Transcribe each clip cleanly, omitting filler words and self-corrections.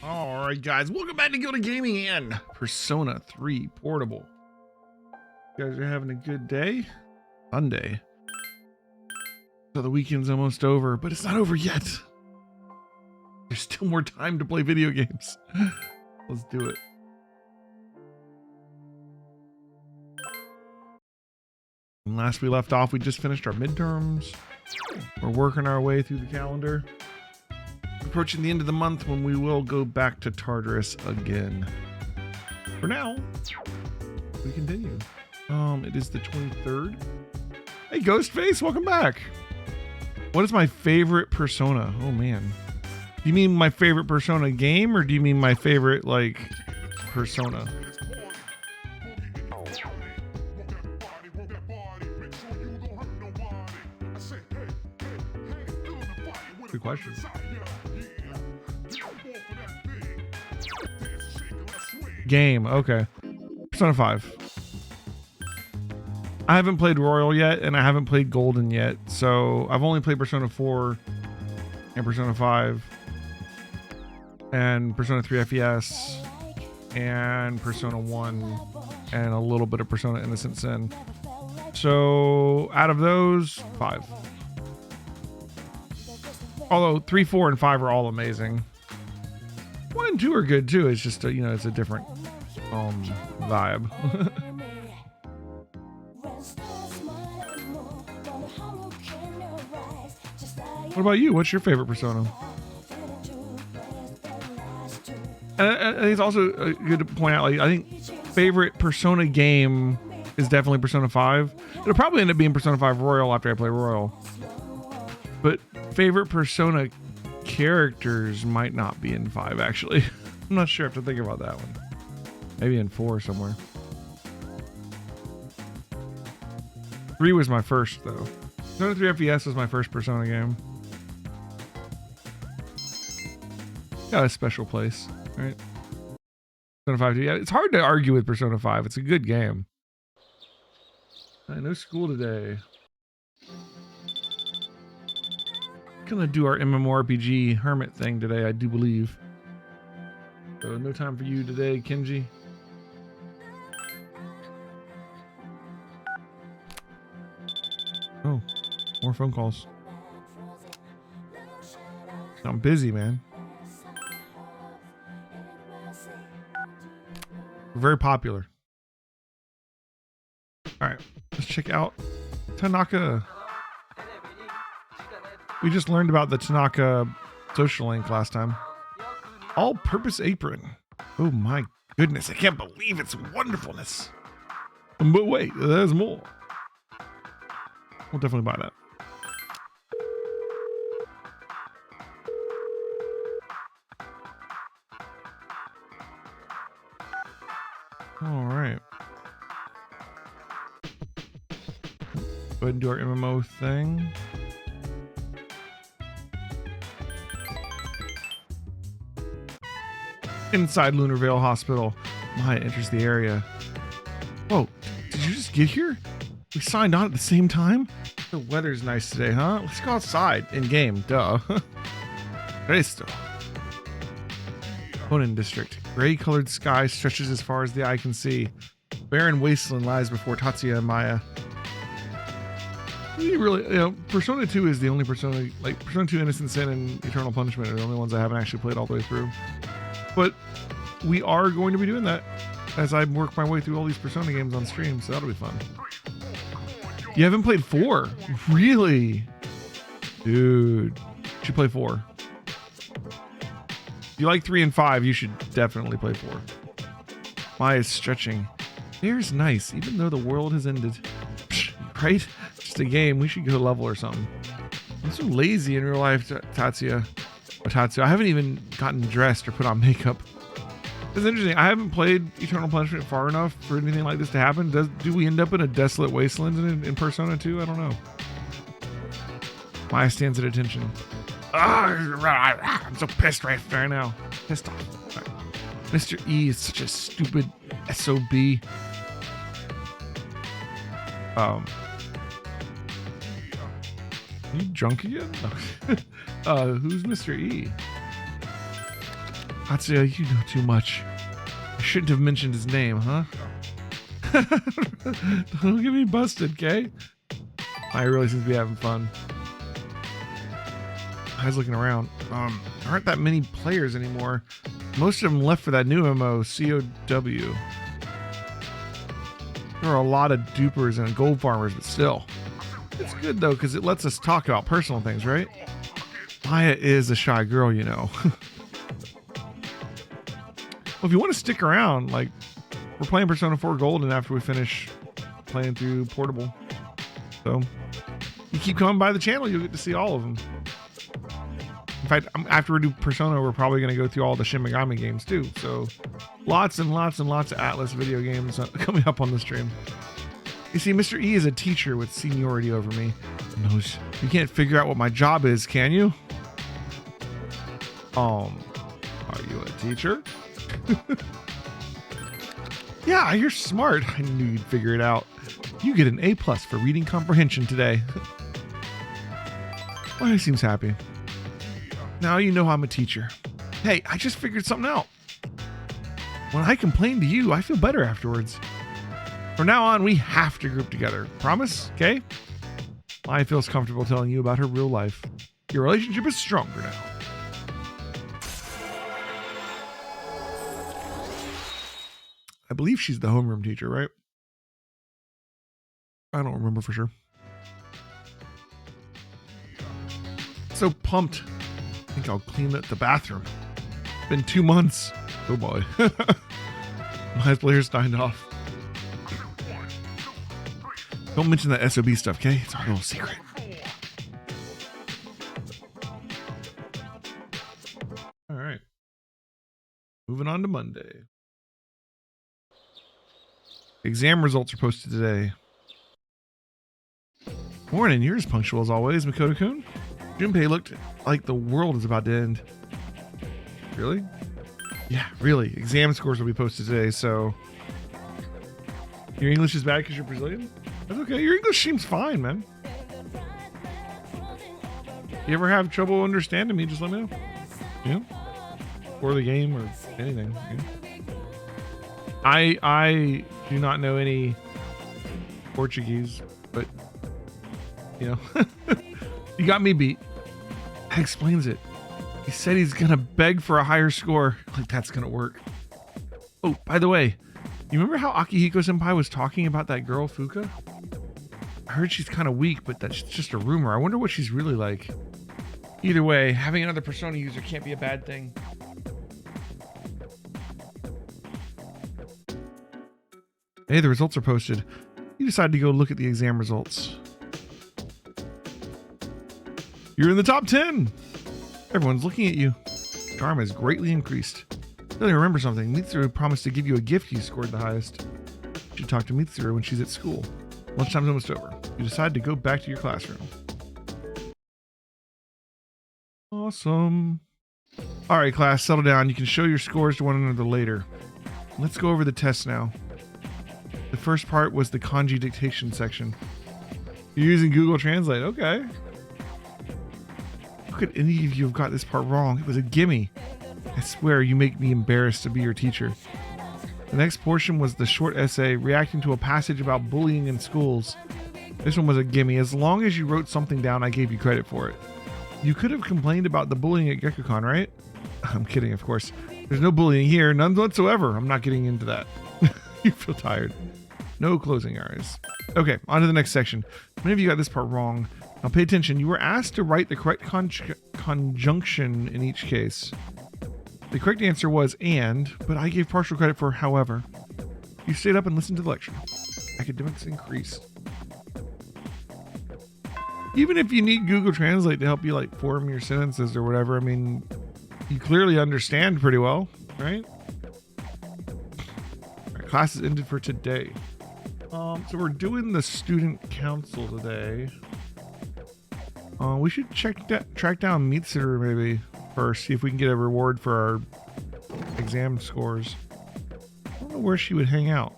All right, guys, welcome back to Gilded Gaming and Persona 3 Portable. You guys are having a good day? Sunday. So the weekend's almost over, but it's not over yet. There's still more time to play video games. Let's do it. And last we left off, we just finished our midterms. We're working our way through the calendar. Approaching the end of the month when we will go back to Tartarus again. For now, we continue. It is the 23rd. Hey, Ghostface, welcome back. What is my favorite Persona? Oh man. Do you mean my favorite Persona game, or do you mean my favorite, like, Persona? Good question. Game, okay. Persona 5. I haven't played Royal yet, and I haven't played Golden yet, so I've only played Persona 4 and Persona 5 and Persona 3 FES and Persona 1 and a little bit of Persona Innocent Sin. So out of those, 5. Although 3, 4, and 5 are all amazing. 1 and 2 are good too. It's just a, it's a different vibe. What about you? What's your favorite Persona? And I think it's also good to point out, like, I think favorite Persona game is definitely Persona 5. It'll probably end up being Persona 5 Royal after I play Royal. But favorite Persona characters might not be in 5, actually. I'm not sure. I have to think about that one. Maybe in 4 somewhere. 3 was my first, though. Persona 3 FES was my first Persona game. Got a special place, right? Persona 5, yeah, it's hard to argue with Persona 5. It's a good game. No school today. Gonna do our MMORPG hermit thing today, I do believe. So no time for you today, Kenji. Oh, more phone calls. I'm busy, man. We're very popular. All right, let's check out Tanaka. We just learned about the Tanaka social link last time. All-purpose apron. Oh my goodness, I can't believe its wonderfulness. But wait, there's more. We'll definitely buy that. All right. Go ahead and do our MMO thing. Inside Lunar Vale Hospital. Maya enters the area. Whoa, did you just get here? We signed on at the same time? The weather's nice today, huh? Let's go outside. In game, duh. Resto. Honan District. Gray colored sky stretches as far as the eye can see. Barren wasteland lies before Tatsuya and Maya. Persona 2 is the only Persona, like Persona 2 Innocent Sin and Eternal Punishment are the only ones I haven't actually played all the way through. But we are going to be doing that as I work my way through all these Persona games on stream, so that'll be fun. You haven't played 4? Really? Dude, you should play 4. If you like 3 and 5, you should definitely play 4. Maya's stretching. There's nice, even though the world has ended. Psh, right? Just a game. We should go level or something. I'm so lazy in real life, Tatsuya. I haven't even gotten dressed or put on makeup. It's interesting. I haven't played Eternal Punishment far enough for anything like this to happen. Do we end up in a desolate wasteland in Persona 2? I don't know. Maya stands at attention. I'm so pissed right now. Pissed off. Right. Mr. E is such a stupid SOB. Are you drunk again? Who's Mr. E? Atsuya, you know too much. I shouldn't have mentioned his name, huh? Don't get me busted, okay? I really seem to be having fun. I was looking around. There aren't that many players anymore. Most of them left for that new MMO, COW. There are a lot of dupers and gold farmers, but still. It's good though, because it lets us talk about personal things, right? Maya is a shy girl, you know. Well, if you want to stick around, like, we're playing Persona 4 Golden after we finish playing through Portable. So, you keep coming by the channel, you'll get to see all of them. In fact, after we do Persona, we're probably going to go through all the Shin Megami games too. So, lots and lots and lots of Atlas video games coming up on the stream. You see, Mr. E is a teacher with seniority over me. Knows you can't figure out what my job is, can you? Are you a teacher? Yeah, you're smart. I knew you'd figure it out. You get an A+ for reading comprehension today. Well, he seems happy. Now you know I'm a teacher. Hey, I just figured something out. When I complain to you, I feel better afterwards. From now on, we have to group together. Promise? Okay? Maya feels comfortable telling you about her real life. Your relationship is stronger now. I believe she's the homeroom teacher, right? I don't remember for sure. So pumped. I think I'll clean up the bathroom. It's been 2 months. Oh boy. My players signed off. Don't mention that SOB stuff, okay? It's our little secret. All right. Moving on to Monday. Exam results are posted today. Morning, you're as punctual as always, Makoto-kun. Junpei looked like the world is about to end. Really? Yeah, really. Exam scores will be posted today, so... Your English is bad because you're Brazilian? That's okay. Your English seems fine, man. You ever have trouble understanding me, just let me know. Yeah? Or the game or anything. Yeah? I do not know any Portuguese, but, you know, you got me beat. That explains it. He said he's going to beg for a higher score. Like, that's going to work. Oh, by the way, you remember how Akihiko-senpai was talking about that girl, Fuka? I heard she's kind of weak, but that's just a rumor. I wonder what she's really like. Either way, having another Persona user can't be a bad thing. Hey, the results are posted. You decided to go look at the exam results. You're in the top 10. Everyone's looking at you. Charm has greatly increased. Really remember something. Mitsuru promised to give you a gift you scored the highest. You should talk to Mitsuru when she's at school. Lunchtime's almost over. You decide to go back to your classroom. Awesome. All right, class, settle down. You can show your scores to one another later. Let's go over the test now. The first part was the kanji dictation section. You're using Google Translate. Okay. How could any of you have got this part wrong? It was a gimme. I swear you make me embarrassed to be your teacher. The next portion was the short essay reacting to a passage about bullying in schools. This one was a gimme. As long as you wrote something down, I gave you credit for it. You could have complained about the bullying at Gekkokan, right? I'm kidding, of course. There's no bullying here, none whatsoever. I'm not getting into that. You feel tired. No closing errors. Okay, on to the next section. Many of you got this part wrong. Now pay attention. You were asked to write the correct conjunction in each case. The correct answer was and, but I gave partial credit for however. You stayed up and listened to the lecture. Academics increased. Even if you need Google Translate to help you like form your sentences or whatever, I mean, you clearly understand pretty well, right? Our class is ended for today. So we're doing the student council today. We should track down Mitsuru maybe first, see if we can get a reward for our exam scores. I don't know where she would hang out.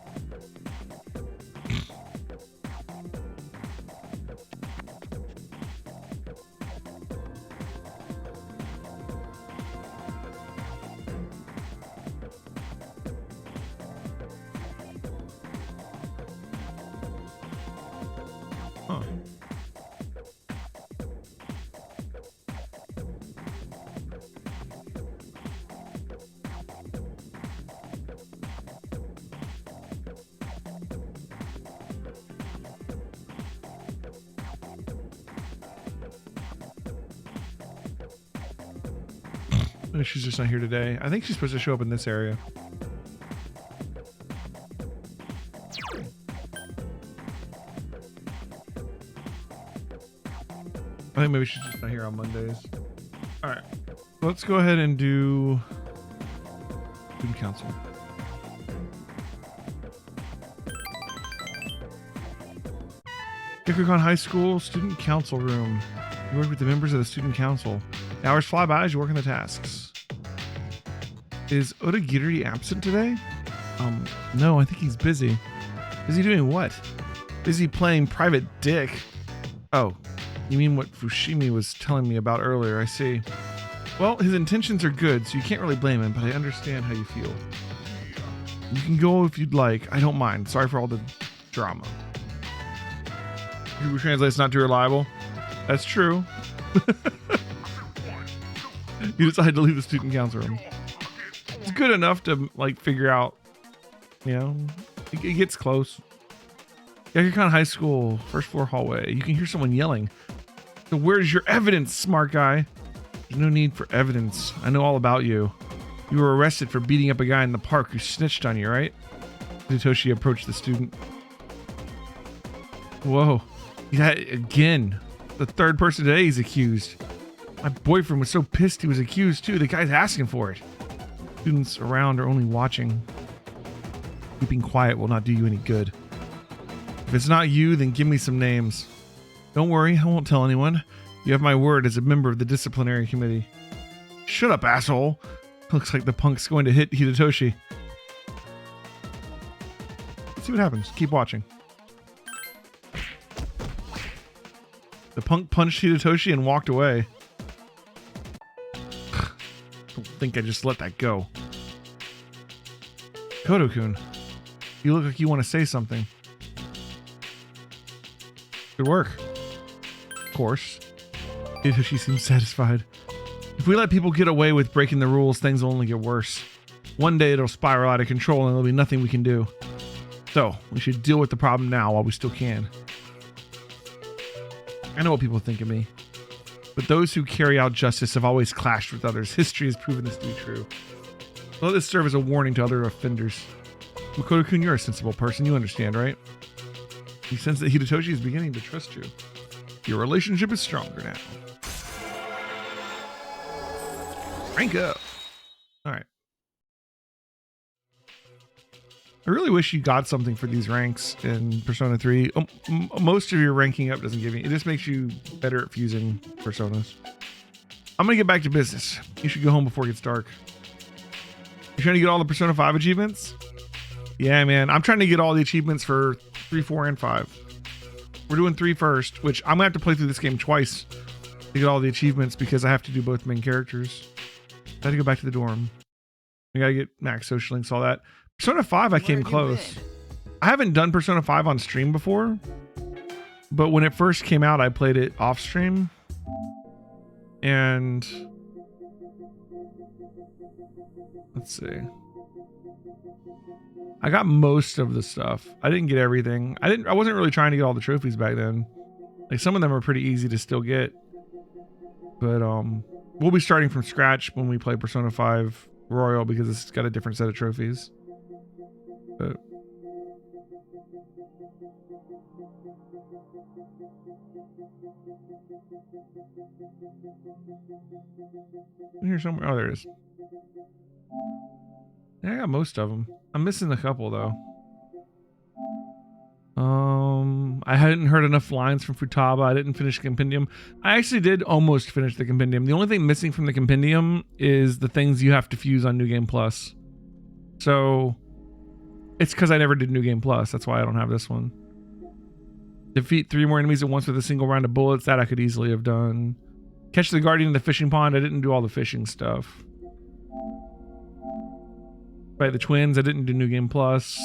Maybe she's just not here today. I think she's supposed to show up in this area. I think maybe she's just not here on Mondays. All right, let's go ahead and do student council. Hickorycon High School Student Council Room. You work with the members of the student council. The hours fly by as you work on the tasks. Is Odagiri absent today? No, I think he's busy. Is he doing what? Busy playing private dick. Oh, you mean what Fushimi was telling me about earlier, I see. Well, his intentions are good, so you can't really blame him, but I understand how you feel. You can go if you'd like. I don't mind. Sorry for all the drama. Google Translate's not too reliable. That's true. You decide to leave the student council room. It's good enough to like figure out, you know, it gets close. Hickorycon High School, first floor hallway. You can hear someone yelling. So where's your evidence, smart guy? There's no need for evidence. I know all about you. You were arrested for beating up a guy in the park who snitched on you, right? Hitoshi approached the student. Whoa. Yeah, again. The third person today he's accused. My boyfriend was so pissed he was accused too. The guy's asking for it. Students around are only watching. Keeping quiet will not do you any good. If it's not you, then give me some names. Don't worry, I won't tell anyone. You have my word as a member of the disciplinary committee. Shut up, asshole. Looks like the punk's going to hit Hitoshi. Let's see what happens. Keep watching. The punk punched Hitoshi and walked away. Don't think I just let that go. Kodo-kun, you look like you want to say something. Good work. Of course. Hitoshi seems satisfied. If we let people get away with breaking the rules, things will only get worse. One day it'll spiral out of control and there'll be nothing we can do. So, we should deal with the problem now while we still can. I know what people think of me, but those who carry out justice have always clashed with others. History has proven this to be true. Let this serve as a warning to other offenders. Makoto-kun, you're a sensible person. You understand, right? You sense that Hitoshi is beginning to trust you. Your relationship is stronger now. Rank up. All right. I really wish you got something for these ranks in Persona 3. Most of your ranking up doesn't give you. It just makes you better at fusing personas. I'm going to get back to business. You should go home before it gets dark. You trying to get all the Persona 5 achievements? Yeah, man. I'm trying to get all the achievements for 3, 4, and 5. We're doing 3 first, which I'm going to have to play through this game twice to get all the achievements because I have to do both main characters. I had to go back to the dorm. I got to get max social links, all that. Persona 5, I came close. I haven't done Persona 5 on stream before, but when it first came out, I played it off stream. And let's see. I got most of the stuff. I didn't get everything. I wasn't really trying to get all the trophies back then. Like some of them are pretty easy to still get. But we'll be starting from scratch when we play Persona 5 Royal because it's got a different set of trophies. But here somewhere. Oh, there it is. Yeah, I got most of them. I'm missing a couple though. I hadn't heard enough lines from Futaba. I didn't finish the Compendium. I actually did almost finish the Compendium. The only thing missing from the Compendium is the things you have to fuse on New Game Plus. So it's because I never did New Game Plus. That's why I don't have this one. Defeat 3 more enemies at once with a single round of bullets. That I could easily have done. Catch the guardian in the fishing pond. I didn't do all the fishing stuff. Fight the twins. I didn't do New Game Plus.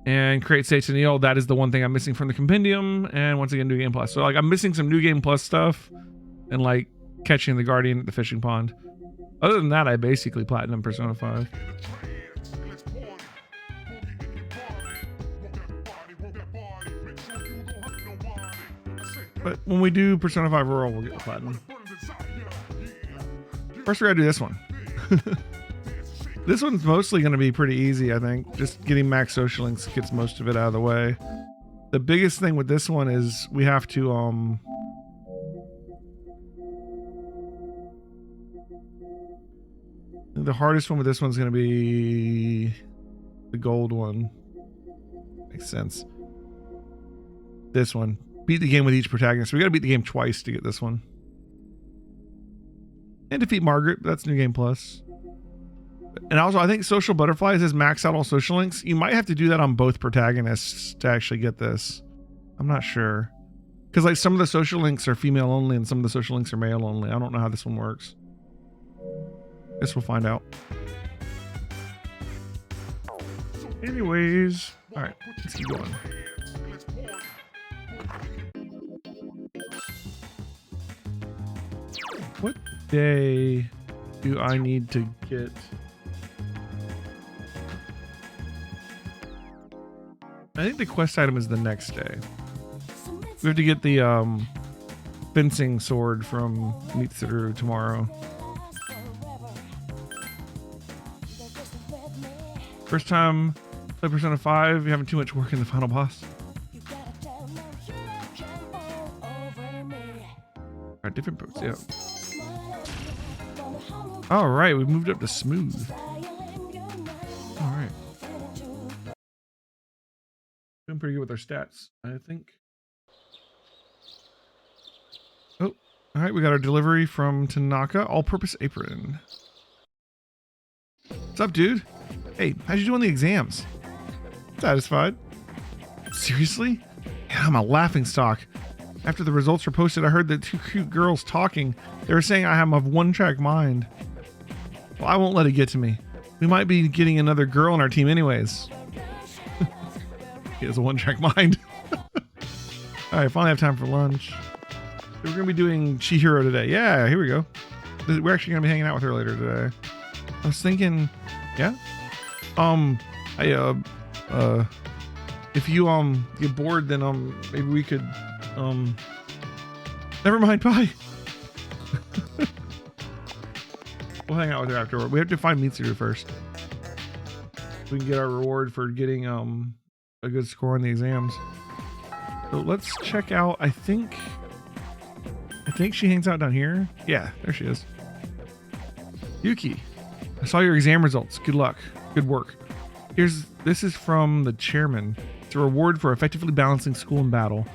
And create Satan Eel. That is the one thing I'm missing from the Compendium. And once again, New Game Plus. So like I'm missing some New Game Plus stuff. And like catching the guardian at the fishing pond. Other than that, I basically platinum Persona 5. But when we do Persona 5 Royal, we'll get the platinum. First, we gotta do this one. This one's mostly gonna be pretty easy, I think. Just getting max social links gets most of it out of the way. The biggest thing with this one is we have to, the hardest one with this one's gonna be the gold one. Makes sense. This one. Beat the game with each protagonist. We gotta beat the game twice to get this one. And defeat Margaret. That's New Game Plus. And also, I think Social Butterflies has maxed out all social links. You might have to do that on both protagonists to actually get this. I'm not sure. Because like some of the social links are female only and some of the social links are male only. I don't know how this one works. Guess we'll find out. Anyways. Alright, let's keep going. What day do I need to get? I think the quest item is the next day. We have to get the fencing sword from Mitsuru tomorrow. First time play Persona 5, you're having too much work in the final boss. Alright, different boats, yeah. Alright, we moved up to smooth. Alright. Doing pretty good with our stats, I think. Oh, alright, we got our delivery from Tanaka. All-purpose apron. What's up, dude? Hey, how'd you do on the exams? Satisfied? Seriously? Yeah, I'm a laughingstock. After the results were posted, I heard the two cute girls talking. They were saying I have a one-track mind. Well, I won't let it get to me. We might be getting another girl on our team anyways. He has a one-track mind. Alright, finally have time for lunch. We're going to be doing Chihiro today. Yeah, here we go. We're actually going to be hanging out with her later today. I was thinking, yeah? If you, get bored, then, maybe we could, never mind, bye. We'll hang out with her afterward. We have to find Mitsuru first. We can get our reward for getting, a good score on the exams. So let's check out, I think she hangs out down here. Yeah, there she is. Yuki, I saw your exam results. Good luck. Good work. This is from the chairman. It's a reward for effectively balancing school and battle.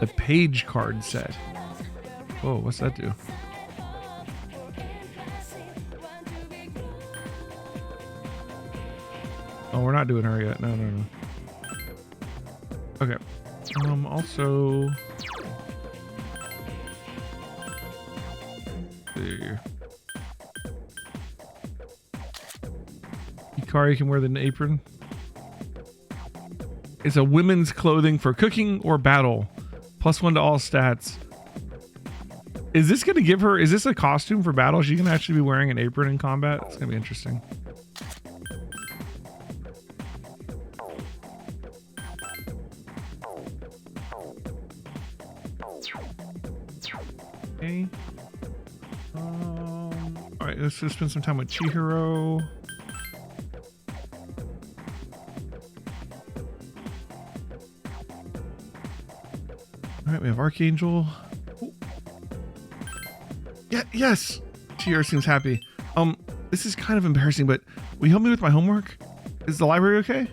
The page card set. Whoa, what's that do? Oh, we're not doing her yet. No. Okay. Also. There. Hikari can wear the apron. It's a women's clothing for cooking or battle. +1 to all stats. Is this going to give her... Is this a costume for battle? She can actually be wearing an apron in combat? It's going to be interesting. Okay. Alright, let's just spend some time with Chihiro. Alright, we have Archangel. Oh. Yeah, yes! Chihiro seems happy. This is kind of embarrassing, but will you help me with my homework? Is the library okay?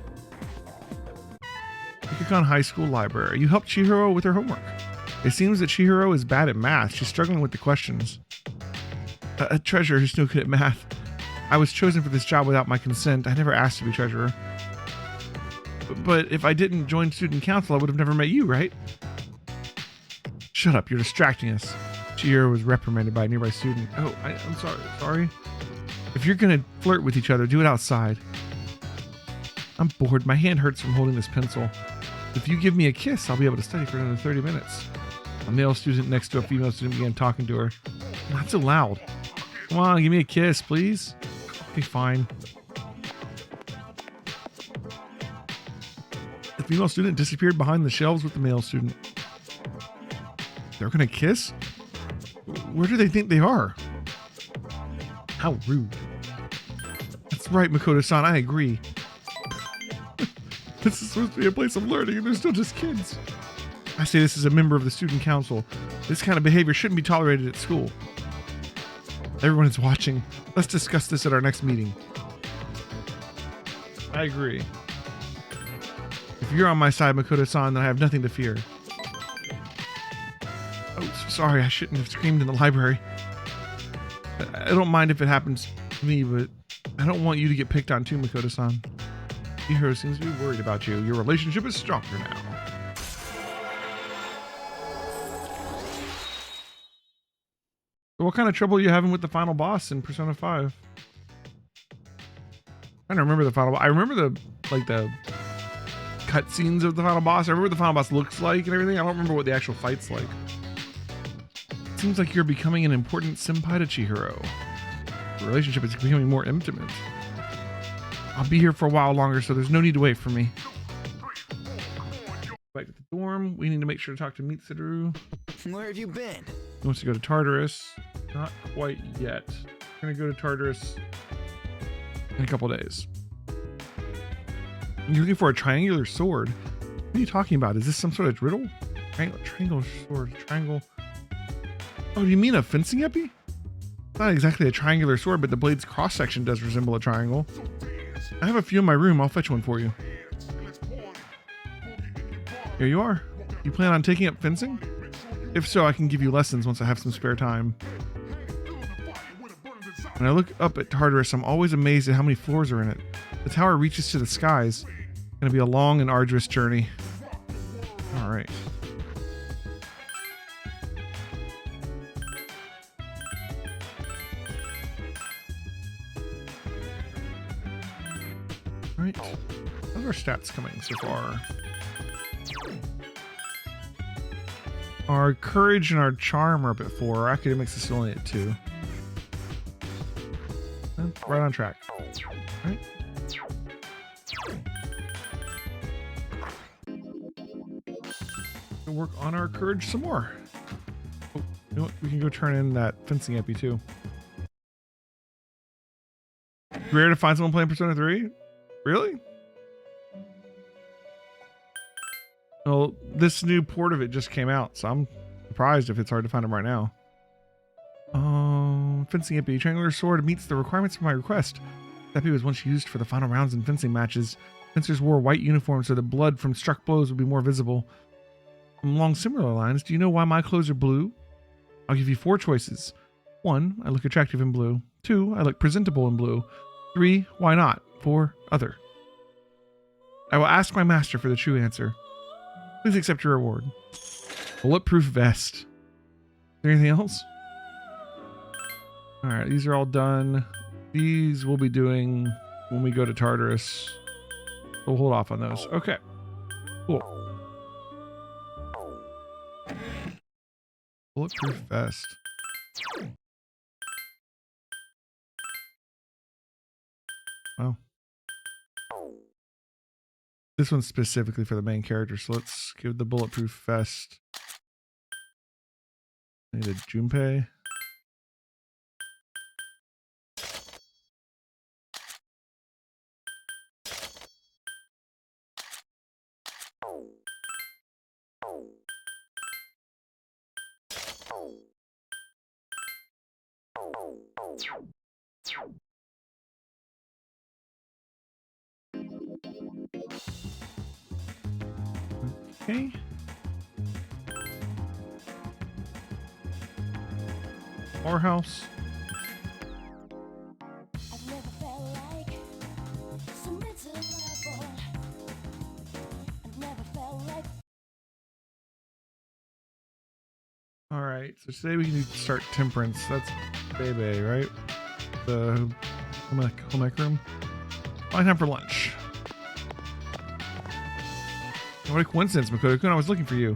Ikakon High School Library. You helped Chihiro with her homework. It seems that Chihiro is bad at math. She's struggling with the questions. A treasurer who's no good at math. I was chosen for this job without my consent. I never asked to be treasurer. But if I didn't join student council, I would have never met you, right? Shut up, you're distracting us. Chihiro was reprimanded by a nearby student. Oh, I'm sorry. If you're gonna flirt with each other, do it outside. I'm bored. My hand hurts from holding this pencil. If you give me a kiss, I'll be able to study for another 30 minutes. A male student next to a female student began talking to her. Not so loud. Come on, give me a kiss, please. Okay, fine. The female student disappeared behind the shelves with the male student. They're gonna kiss? Where do they think they are? How rude. That's right, Makoto-san, I agree. This is supposed to be a place of learning and they're still just kids. I say this as a member of the student council. This kind of behavior shouldn't be tolerated at school. Everyone is watching. Let's discuss this at our next meeting. I agree. If you're on my side, Makoto-san, then I have nothing to fear. Oh, sorry, I shouldn't have screamed in the library. I don't mind if it happens to me, but I don't want you to get picked on too, Makoto-san. Chihiro seems to be worried about you. Your relationship is stronger now. So what kind of trouble are you having with the final boss in Persona 5? I don't remember the final boss. I remember the cutscenes of the final boss. I remember what the final boss looks like and everything. I don't remember what the actual fight's like. It seems like you're becoming an important senpai to Chihiro. The relationship is becoming more intimate. I'll be here for a while longer, so there's no need to wait for me. Back to the dorm. We need to make sure to talk to Mitsuru. Where have you been? He wants to go to Tartarus. Not quite yet. We're gonna go to Tartarus in a couple days. You're looking for a triangular sword. What are you talking about? Is this some sort of riddle? Triangle sword. Triangle. Oh, do you mean a fencing epi? It's not exactly a triangular sword, but the blade's cross section does resemble a triangle. I have a few in my room. I'll fetch one for you. Here you are. You plan on taking up fencing? If so, I can give you lessons once I have some spare time. When I look up at Tartarus, I'm always amazed at how many floors are in it. The tower reaches to the skies. It's going to be a long and arduous journey. All right. All right. How's our stats coming so far? Our courage and our charm are up at 4. Our academics is only at 2. Right on track. Right. We'll work on our courage some more. Oh, you know what? We can go turn in that fencing epi too. Rare to find someone playing Persona 3? Really? Well, this new port of it just came out, so I'm surprised if it's hard to find them right now. Fencing epi. Triangular sword meets the requirements for my request. This epi was once used for the final rounds in fencing matches. Fencers wore white uniforms so the blood from struck blows would be more visible. Along similar lines, do you know why my clothes are blue? I'll give you 4 choices. 1, I look attractive in blue. 2, I look presentable in blue. 3, why not? 4, other. I will ask my master for the true answer. Please accept your reward. Bulletproof vest. Is there anything else? Alright, these are all done. These we'll be doing when we go to Tartarus. We'll hold off on those. Okay. Cool. Bulletproof vest. Wow. This one's specifically for the main character, so let's give the bulletproof vest. I need a Junpei. Okay. Our house. All right, so today we can start temperance. That's Bebe, right? The home ec room. Fine time for lunch. What a coincidence, Makoto-kun. I was looking for you.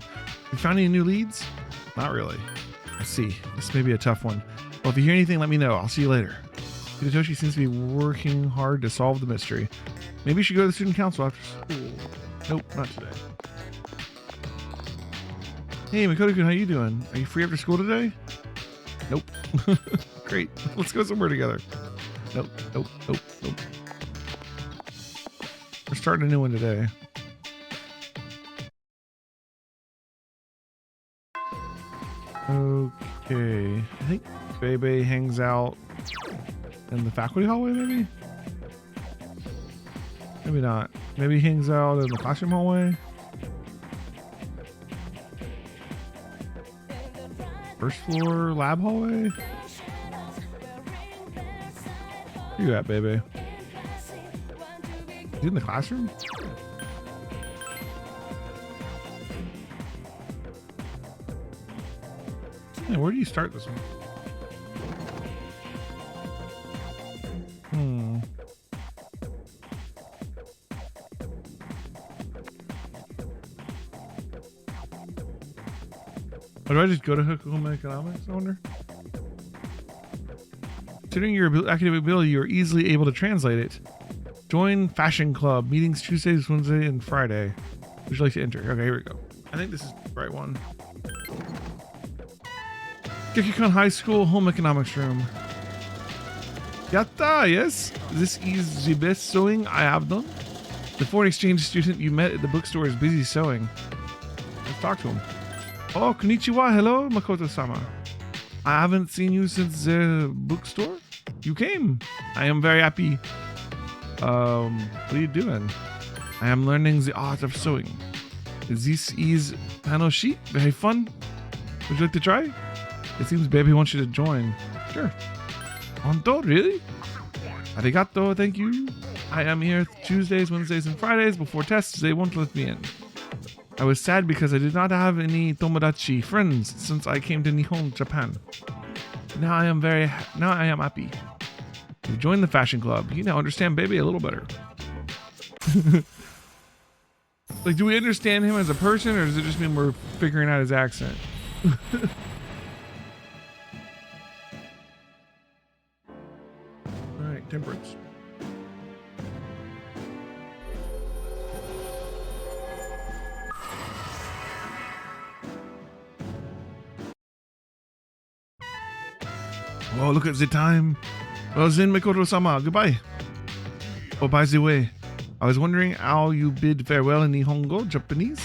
You found any new leads? Not really. I see. This may be a tough one. Well, if you hear anything, let me know. I'll see you later. Hitoshi seems to be working hard to solve the mystery. Maybe you should go to the student council after school. Nope, not today. Hey, Makoto-kun, how you doing? Are you free after school today? Nope. Great. Let's go somewhere together. Nope. Nope. Nope. Nope. We're starting a new one today. Okay. I think Bebe hangs out in the faculty hallway, maybe? Maybe not. Maybe he hangs out in the classroom hallway. First floor lab hallway. Where you at, Bebe? Is he in the classroom? Yeah, where do you start this one? Or do I just go to home economics, I wonder? Considering your academic ability, you're easily able to translate it. Join Fashion Club. Meetings Tuesdays, Wednesday, and Friday. Would you like to enter? Okay, here we go. I think this is the right one. Gekikon High School Home Economics Room. Yatta, yes. This is the best sewing I have done. The foreign exchange student you met at the bookstore is busy sewing. Let's talk to him. Oh, konnichiwa. Hello, Makoto-sama. I haven't seen you since the bookstore. You came. I am very happy. What are you doing? I am learning the art of sewing. This is Hanoshi. Very fun. Would you like to try? It seems Baby wants you to join. Sure. Honto, really? Arigato, thank you. I am here Tuesdays, Wednesdays, and Fridays. Before tests, they won't let me in. I was sad because I did not have any tomodachi friends since I came to Nihon, Japan. Now I am happy. You joined the fashion club. You now understand Baby a little better. Like, do we understand him as a person, or does it just mean we're figuring out his accent? All right, temperance. Oh, look at the time. Well, Zen Mikoto-sama, goodbye. Oh, by the way, I was wondering how you bid farewell in Nihongo, Japanese?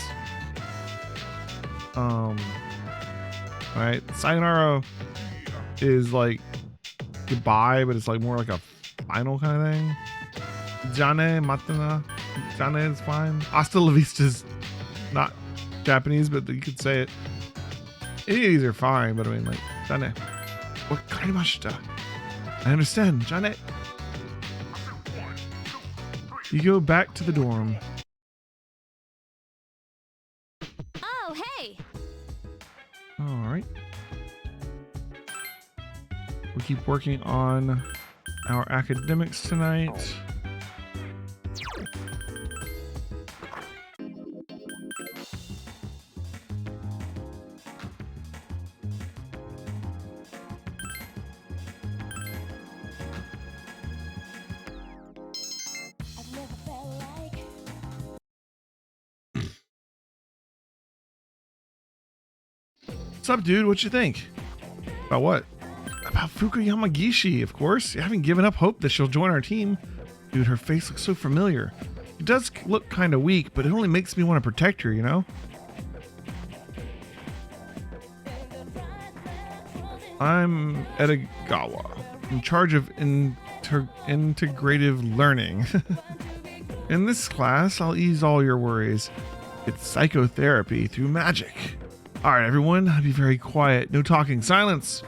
Alright, sayonara is like goodbye, but it's like more like a final kind of thing. Jane, matana, Jane is fine. Hasta la vista is not Japanese, but you could say it. Any of these are fine, but I mean, like, Jane. Wakarimashita. I understand, Janet. You go back to the dorm. Oh, hey. All right. We keep working on our academics tonight. What's up, dude? What you think? About what? About Fukuyama Gishi, of course. You haven't given up hope that she'll join our team. Dude, her face looks so familiar. She does look kind of weak, but it only makes me want to protect her, you know? I'm Edogawa, in charge of integrative learning. In this class, I'll ease all your worries. It's psychotherapy through magic. All right, everyone, be very quiet. No talking. Silence.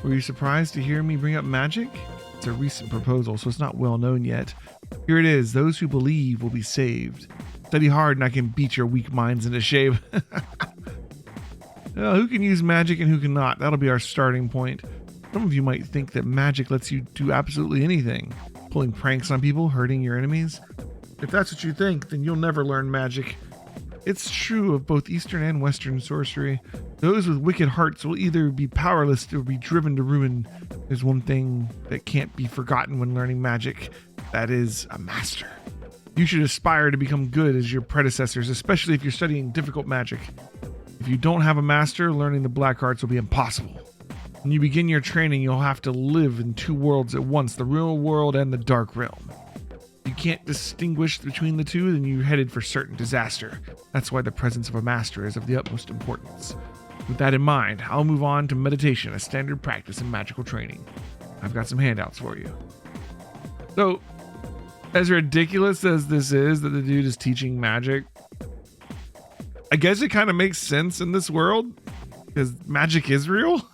Were you surprised to hear me bring up magic? It's a recent proposal, so it's not well known yet. Here it is. Those who believe will be saved. Study hard and I can beat your weak minds into shape. Who can use magic and who cannot? That'll be our starting point. Some of you might think that magic lets you do absolutely anything. Pulling pranks on people, hurting your enemies. If that's what you think, then you'll never learn magic. It's true of both Eastern and Western sorcery. Those with wicked hearts will either be powerless or be driven to ruin. There's one thing that can't be forgotten when learning magic. That is a master. You should aspire to become good as your predecessors, especially if you're studying difficult magic. If you don't have a master, learning the black arts will be impossible. When you begin your training, you'll have to live in two worlds at once, the real world and the dark realm. If you can't distinguish between the two, then you're headed for certain disaster. That's why the presence of a master is of the utmost importance. With that in mind, I'll move on to meditation, a standard practice in magical training. I've got some handouts for you. So, as ridiculous as this is that the dude is teaching magic, I guess it kind of makes sense in this world because magic is real.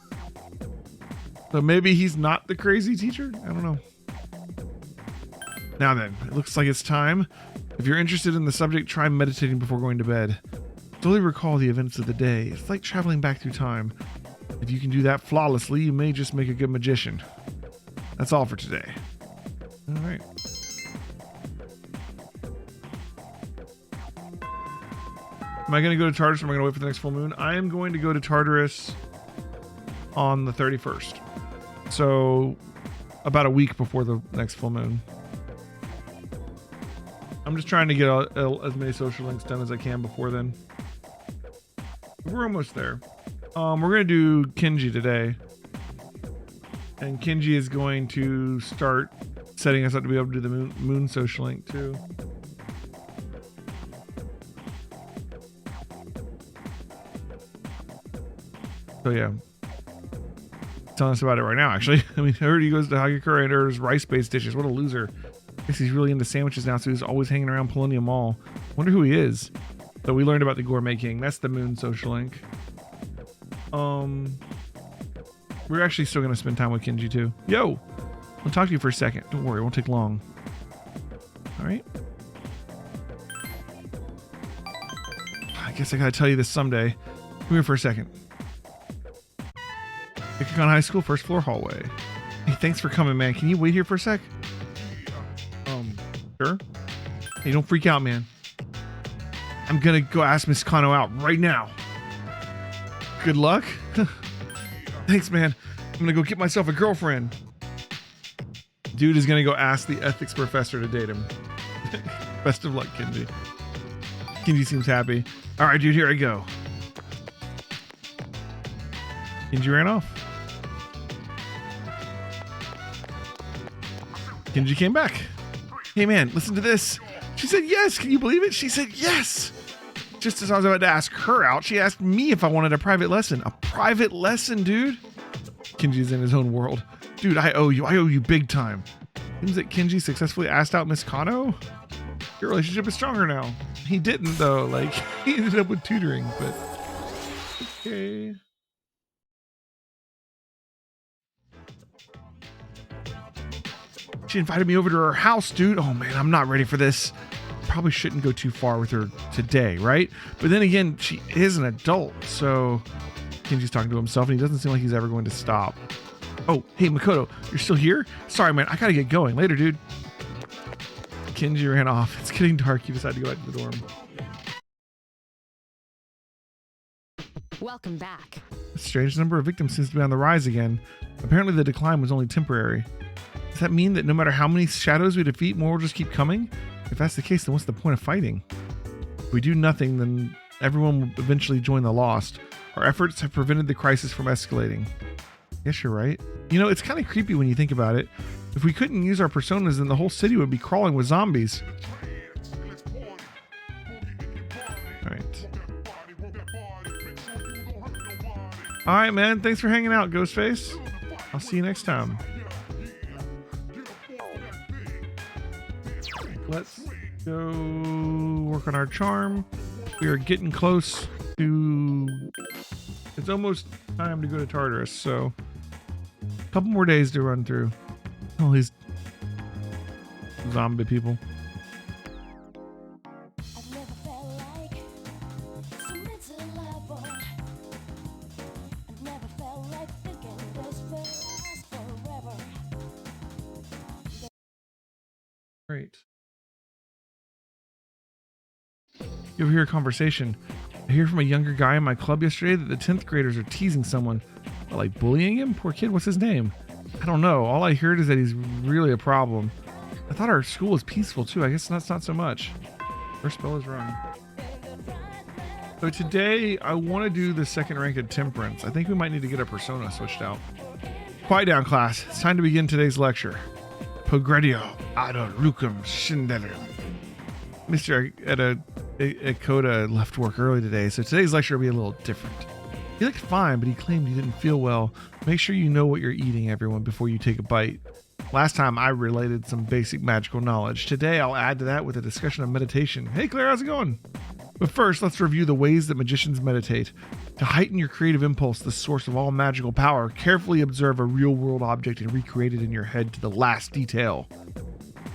So maybe he's not the crazy teacher. I don't know. Now then, it looks like it's time. If you're interested in the subject, try meditating before going to bed. Slowly recall the events of the day. It's like traveling back through time. If you can do that flawlessly, you may just make a good magician. That's all for today. All right. Am I going to go to Tartarus or am I going to wait for the next full moon? I am going to go to Tartarus on the 31st. So about a week before the next full moon. I'm just trying to get as many social links done as I can before then. We're almost there. We're going to do Kenji today. And Kenji is going to start setting us up to be able to do the moon social link too. So yeah. Telling us about it right now, actually. I mean, I heard he goes to Hagakure and orders rice-based dishes. What a loser. I guess he's really into sandwiches now, so he's always hanging around Polonium Mall. Wonder who he is. So we learned about the gourmet king. That's the moon social link. We're actually still going to spend time with Kenji too. Yo! I'll talk to you for a second. Don't worry, it won't take long. Alright. I guess I gotta tell you this someday. Come here for a second. Ikakon High School, first floor hallway. Hey, thanks for coming, man. Can you wait here for a sec? Sure. Hey, don't freak out, man. I'm gonna go ask Miss Kano out right now. Good luck. Thanks, man. I'm gonna go get myself a girlfriend. Dude is gonna go ask the ethics professor to date him. Best of luck, Kenji. Kenji seems happy. All right, dude, here I go. Kenji ran off. Kenji came back. Hey, man, listen to this. She said yes. Can you believe it? She said yes. Just as I was about to ask her out, she asked me if I wanted a private lesson. A private lesson, dude? Kenji's in his own world. Dude, I owe you big time. Seems that Kenji successfully asked out Miss Kano. Your relationship is stronger now. He didn't, though. Like, he ended up with tutoring, but okay. She invited me over to her house, dude. Oh, man, I'm not ready for this. Probably shouldn't go too far with her today, right? But then again, she is an adult, so Kenji's talking to himself, and he doesn't seem like he's ever going to stop. Oh, hey, Makoto, you're still here? Sorry, man, I gotta get going. Later, dude. Kenji ran off. It's getting dark. You decided to go back to the dorm. Welcome back. A strange number of victims seems to be on the rise again. Apparently, the decline was only temporary. Does that mean that no matter how many shadows we defeat, more will just keep coming? If that's the case, then what's the point of fighting? If we do nothing, then everyone will eventually join the Lost. Our efforts have prevented the crisis from escalating. Guess you're right. You know, it's kind of creepy when you think about it. If we couldn't use our personas, then the whole city would be crawling with zombies. Alright. Alright, man. Thanks for hanging out, Ghostface. I'll see you next time. Let's go work on our charm. We are getting close to... It's almost time to go to Tartarus, so... A couple more days to run through. All these zombie people. Great. You overhear a conversation. I hear from a younger guy in my club yesterday that the 10th graders are teasing someone. Like bullying him? Poor kid, what's his name? I don't know. All I heard is that he's really a problem. I thought our school was peaceful too. I guess that's not so much. First bell is rung. So today I want to do the second rank of temperance. I think we might need to get our persona switched out. Quiet down, class. It's time to begin today's lecture. Progredio ad lucum scinderum. Mr. Akota left work early today, so today's lecture will be a little different. He looked fine, but he claimed he didn't feel well. Make sure you know what you're eating, everyone, before you take a bite. Last time I related some basic magical knowledge. Today I'll add to that with a discussion of meditation. Hey Claire, how's it going? But first, let's review the ways that magicians meditate. To heighten your creative impulse, the source of all magical power, carefully observe a real-world object and recreate it in your head to the last detail.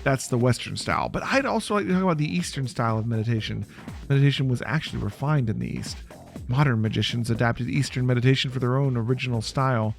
That's the Western style. But I'd also like to talk about the Eastern style of meditation. Meditation was actually refined in the East. Modern magicians adapted Eastern meditation for their own original style.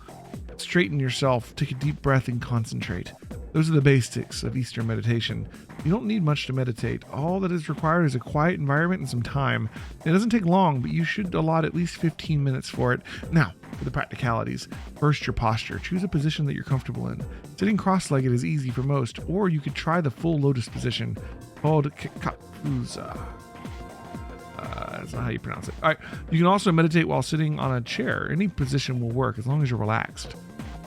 Straighten yourself, take a deep breath, and concentrate. Those are the basics of Eastern meditation. You don't need much to meditate. All that is required is a quiet environment and some time. It doesn't take long, but you should allot at least 15 minutes for it. Now, for the practicalities. First, your posture. Choose a position that you're comfortable in. Sitting cross-legged is easy for most, or you could try the full lotus position called Kikakuza. That's not how you pronounce it. All right. You can also meditate while sitting on a chair. Any position will work as long as you're relaxed.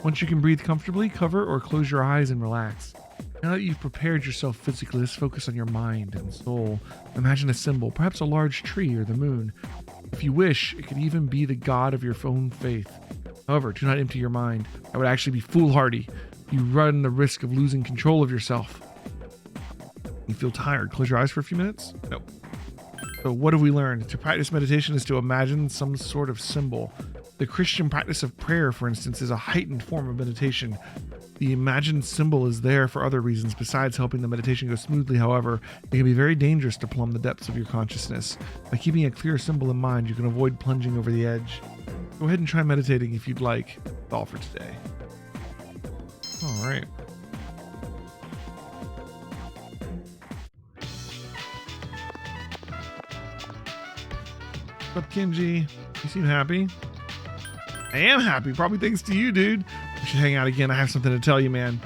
Once you can breathe comfortably, cover or close your eyes and relax. Now that you've prepared yourself physically, let's focus on your mind and soul. Imagine a symbol, perhaps a large tree or the moon. If you wish, it could even be the god of your own faith. However, do not empty your mind. That would actually be foolhardy. You run the risk of losing control of yourself. You feel tired. Close your eyes for a few minutes? No. So what have we learned? To practice meditation is to imagine some sort of symbol. The Christian practice of prayer, for instance, is a heightened form of meditation. The imagined symbol is there for other reasons besides helping the meditation go smoothly. However, it can be very dangerous to plumb the depths of your consciousness. By keeping a clear symbol in mind, you can avoid plunging over the edge. Go ahead and try meditating if you'd like. That's all for today. All right. What's up, Kenji? You seem happy. I am happy, probably thanks to you, dude. We should hang out again. I have something to tell you, man.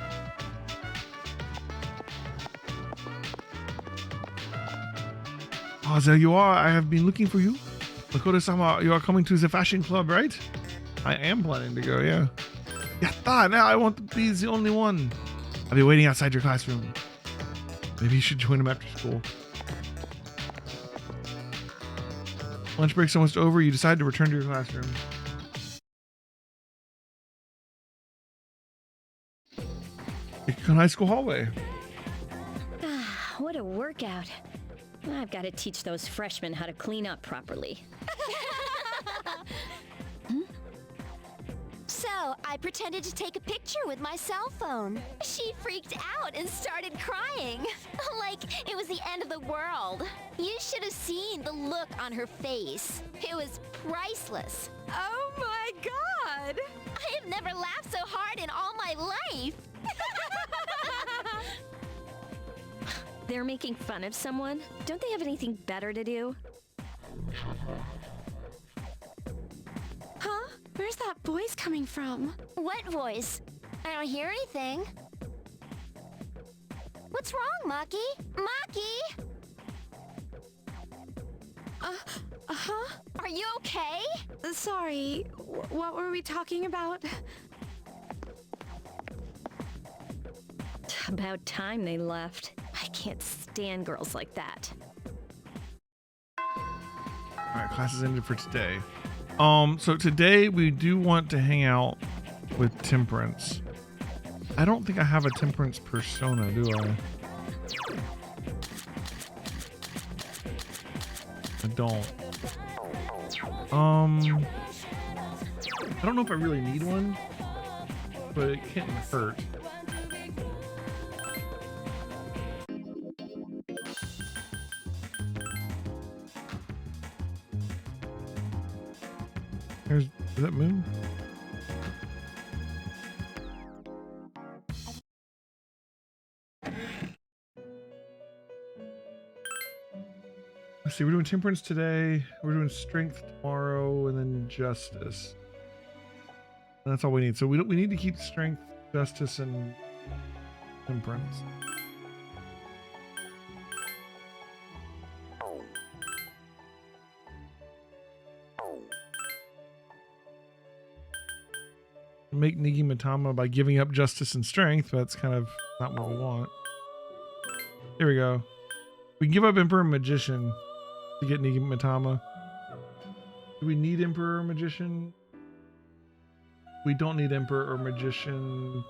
Oh, there you are. I have been looking for you. Makoto-sama, you are coming to the fashion club, right? I am planning to go, yeah. Yatta, now I want to be the only one. I'll be waiting outside your classroom. Maybe you should join him after school. Lunch break's almost over. You decide to return to your classroom. High school hallway. What a workout. I've got to teach those freshmen how to clean up properly. So, I pretended to take a picture with my cell phone. She freaked out and started crying. Like it was the end of the world. You should have seen the look on her face. It was priceless. Oh my god! I have never laughed so hard in all my life. They're making fun of someone? Don't they have anything better to do? Huh? Where's that voice coming from? What voice? I don't hear anything. What's wrong, Maki? Maki? Huh? Are you okay? Sorry, what were we talking about? About time they left. I can't stand girls like that. All right, class is ended for today. So today we do want to hang out with Temperance. I don't think I have a Temperance persona, do I? I don't. I don't know if I really need one, but it can't hurt. Does that move? Let's see, we're doing Temperance today, we're doing Strength tomorrow, and then Justice. And that's all we need. So we need to keep Strength, Justice, and Temperance. make Nigi Matama by giving up justice and strength, but that's kind of not what we want. Here we go. We can give up Emperor Magician to get Nigi Matama. Do we need Emperor or Magician? We don't need Emperor or Magician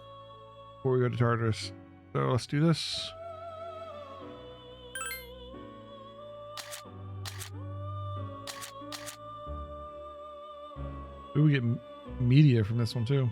before we go to Tartarus. So let's do this. Ooh, we get media from this one too.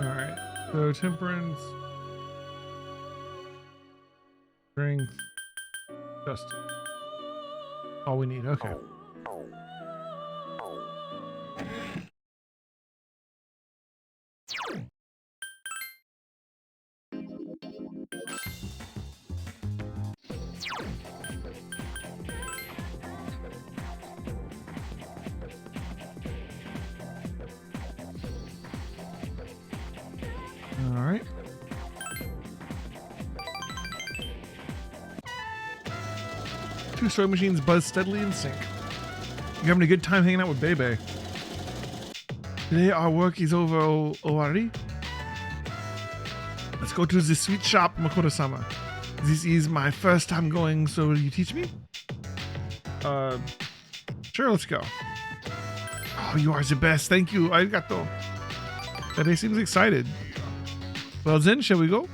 Alright, so temperance, strength, justice. All we need, okay. All right. Two sewing machines buzz steadily in sync. You having a good time hanging out with Bebe? Today our work is over already. Let's go to the sweet shop, Makoto-sama. This is my first time going, so will you teach me? Sure, let's go. Oh, you are the best. Thank you. Arigato. Bebe seems excited. Well then, shall we go?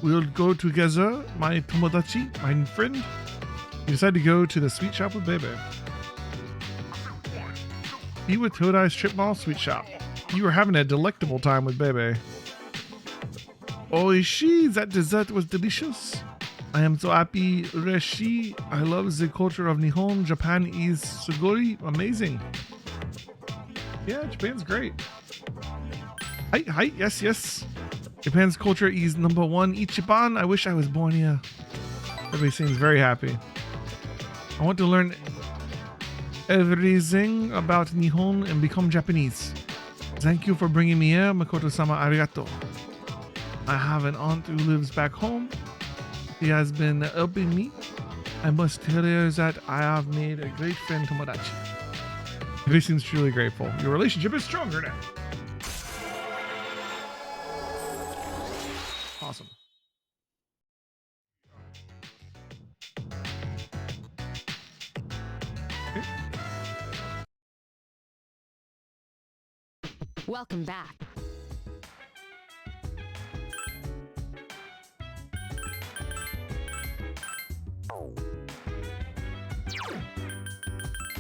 We'll go together, my tomodachi, my friend. We decide to go to the sweet shop with Bebe. Be with Todai's Strip Mall Sweet Shop. You are having a delectable time with Bebe. Oishi, that dessert was delicious. I am so happy, Reshi. I love the culture of Nihon. Japan is sugoi. Amazing. Yeah, Japan's great. Hi, yes. Japan's culture is number one. Ichiban, I wish I was born here. Everybody seems very happy. I want to learn everything about Nihon and become Japanese. Thank you for bringing me here, Makoto-sama. Arigato. I have an aunt who lives back home. She has been helping me. I must tell her that I have made a great friend, Tomodachi. Everybody seems truly grateful. Your relationship is stronger now. Awesome. Okay. Welcome back.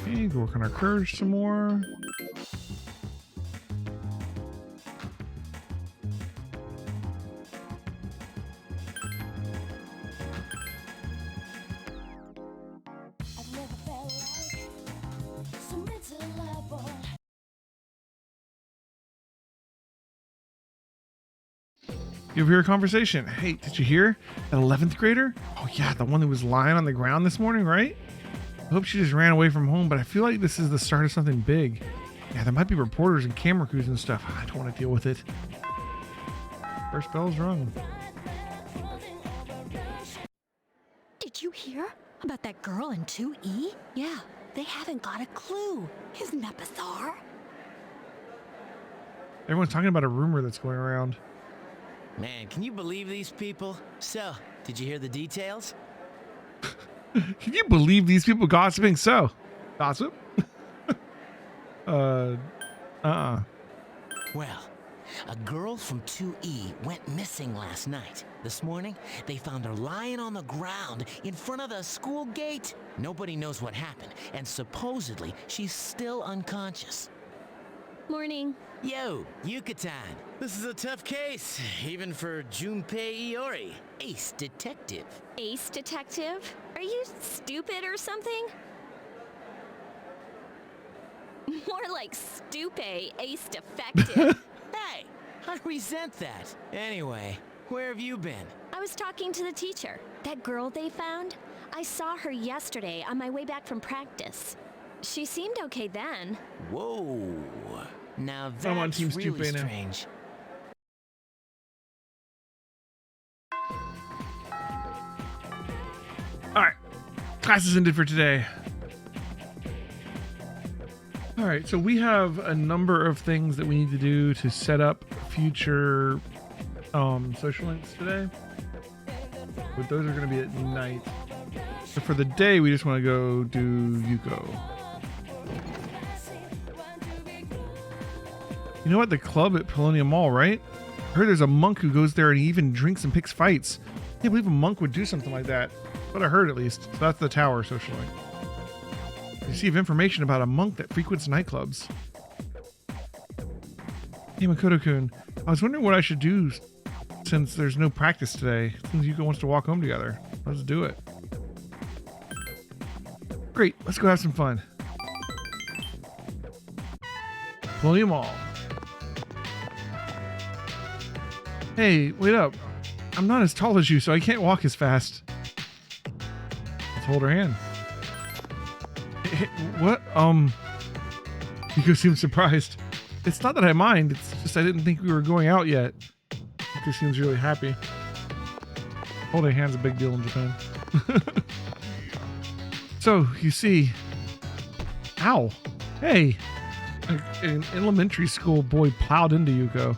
Okay, go work on our courage some more. You overhear a conversation. Hey, did you hear that 11th grader? Oh yeah, the one that was lying on the ground this morning, right? I hope she just ran away from home, but I feel like this is the start of something big. Yeah, there might be reporters and camera crews and stuff. I don't want to deal with it. First bell's rung. Did you hear about that girl in 2E? Yeah, they haven't got a clue. Isn't that bizarre? Everyone's talking about a rumor that's going around. Man, can you believe these people? So, did you hear the details? Can you believe these people gossiping? So, gossip? Well, a girl from 2E went missing last night. This morning, they found her lying on the ground in front of the school gate. Nobody knows what happened, and supposedly she's still unconscious. Morning. Yo, Yucatan. This is a tough case, even for Junpei Iori, ace detective. Ace detective? Are you stupid or something? More like stupe, ace defective. Hey, I resent that. Anyway, where have you been? I was talking to the teacher. That girl they found? I saw her yesterday on my way back from practice. She seemed okay then. Whoa. Now I'm on that's Team really Stupe now. strange. All right, class is ended for today. All right, so we have a number of things that we need to do to set up future social links today. But those are going to be at night. So for the day, we just want to go do Yuko. You know what? The club at Polonium Mall, right? I heard there's a monk who goes there and he even drinks and picks fights. I can't believe a monk would do something like that. What I heard, at least. So that's the tower social link. Receive information about a monk that frequents nightclubs. Hey, Makoto-kun. I was wondering what I should do since there's no practice today. Since Yuko wants to walk home together. Let's do it. Great. Let's go have some fun. Polonium Mall. Hey, wait up. I'm not as tall as you, so I can't walk as fast. Let's hold her hand. Hey, what? Yuko seems surprised. It's not that I mind, it's just I didn't think we were going out yet. Yuko seems really happy. Holding hands is a big deal in Japan. So, you see... Ow! Hey! An elementary school boy plowed into Yuko.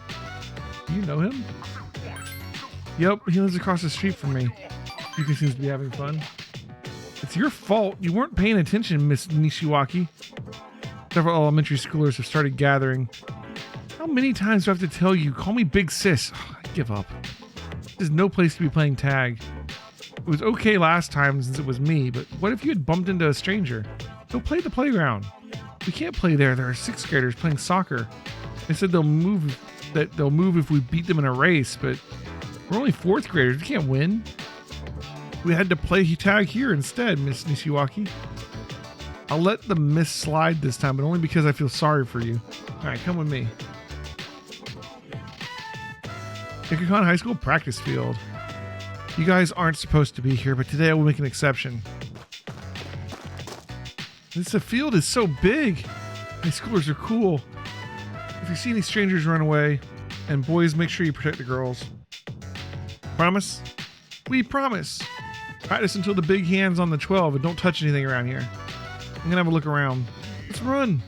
Do you know him? Yep, he lives across the street from me. Yuko seems to be having fun. It's your fault. You weren't paying attention, Miss Nishiwaki. Several elementary schoolers have started gathering. How many times do I have to tell you? Call me Big Sis. I give up. There's no place to be playing tag. It was okay last time since it was me, but what if you had bumped into a stranger? Go play at the playground. We can't play there. There are 6th graders playing soccer. They said they'll move if we beat them in a race, but we're only 4th graders. We can't win. We had to play tag here instead, Miss Nishiwaki. I'll let the miss slide this time, but only because I feel sorry for you. All right, come with me. Ikukan High School practice field. You guys aren't supposed to be here, but today I will make an exception. The field is so big. High schoolers are cool. If you see any strangers, run away. And boys, make sure you protect the girls. Promise? We promise. Practice until the big hand's on the 12 and don't touch anything around here. I'm gonna have a look around. Let's run.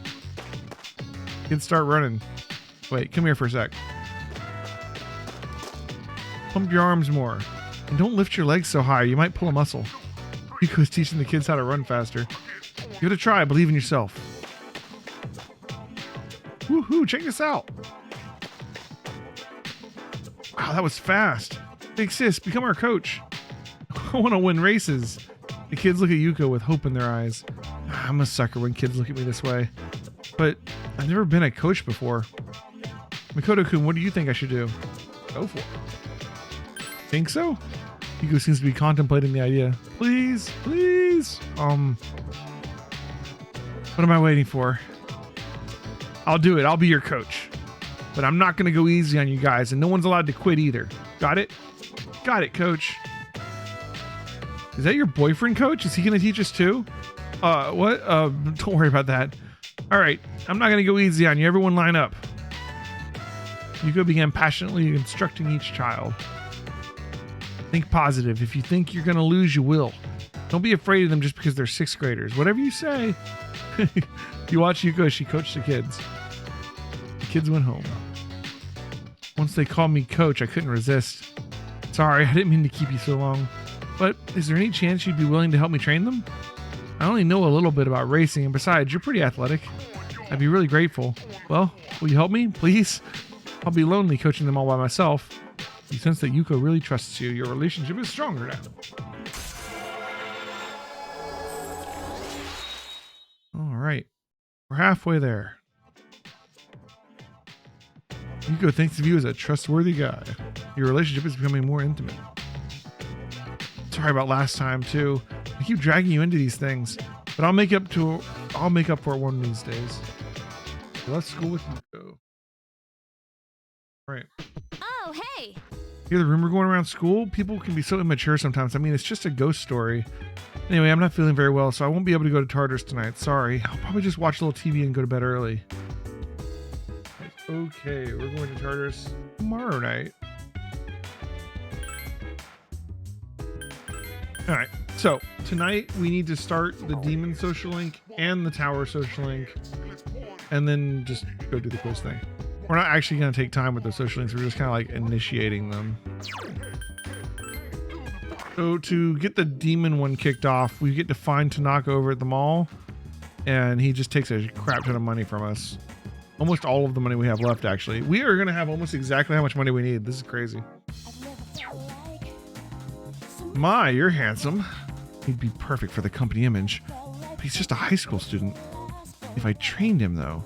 Kids start running. Wait, come here for a sec. Pump your arms more. And don't lift your legs so high, you might pull a muscle. Yuko's teaching the kids how to run faster. Give it a try, believe in yourself. Woohoo, check this out. Wow, that was fast. Big Sis, become our coach. I want to win races. The kids look at Yuko with hope in their eyes. I'm a sucker when kids look at me this way. But I've never been a coach before. Makoto-kun, what do you think I should do? Go for it. Think so? Yuko seems to be contemplating the idea. Please, please. What am I waiting for? I'll do it. I'll be your coach. But I'm not going to go easy on you guys, and no one's allowed to quit either. Got it? Got it, coach. Is that your boyfriend, coach? Is he going to teach us too? What? Don't worry about that. All right. I'm not going to go easy on you. Everyone line up. Yuko began passionately instructing each child. Think positive. If you think you're going to lose, you will. Don't be afraid of them just because they're 6th graders. Whatever you say. You watch Yuko as she coached the kids. The kids went home. Once they called me coach, I couldn't resist. Sorry, I didn't mean to keep you so long. But is there any chance you'd be willing to help me train them? I only know a little bit about racing, and besides, you're pretty athletic. I'd be really grateful. Well, will you help me, please? I'll be lonely coaching them all by myself. You sense that Yuko really trusts you. Your relationship is stronger now. All right. We're halfway there. Yuko thinks of you as a trustworthy guy. Your relationship is becoming more intimate. Sorry about last time, too. I keep dragging you into these things, but I'll make up for it one of these days. I left school with Nico. Right. Oh, hey! Hear the rumor going around school? People can be so immature sometimes. I mean, it's just a ghost story. Anyway, I'm not feeling very well, so I won't be able to go to Tartarus tonight. Sorry. I'll probably just watch a little TV and go to bed early. Okay, we're going to Tartarus tomorrow night. Alright, so tonight we need to start the Demon Social Link and the Tower Social Link, and then just go do the quiz thing. We're not actually going to take time with the social links, we're just kind of like initiating them. So to get the demon one kicked off, we get to find Tanaka over at the mall, and he just takes a crap ton of money from us. Almost all of the money we have left, actually. We are going to have almost exactly how much money we need. This is crazy. My, you're handsome. He'd be perfect for the company image. But he's just a high school student. If I trained him, though.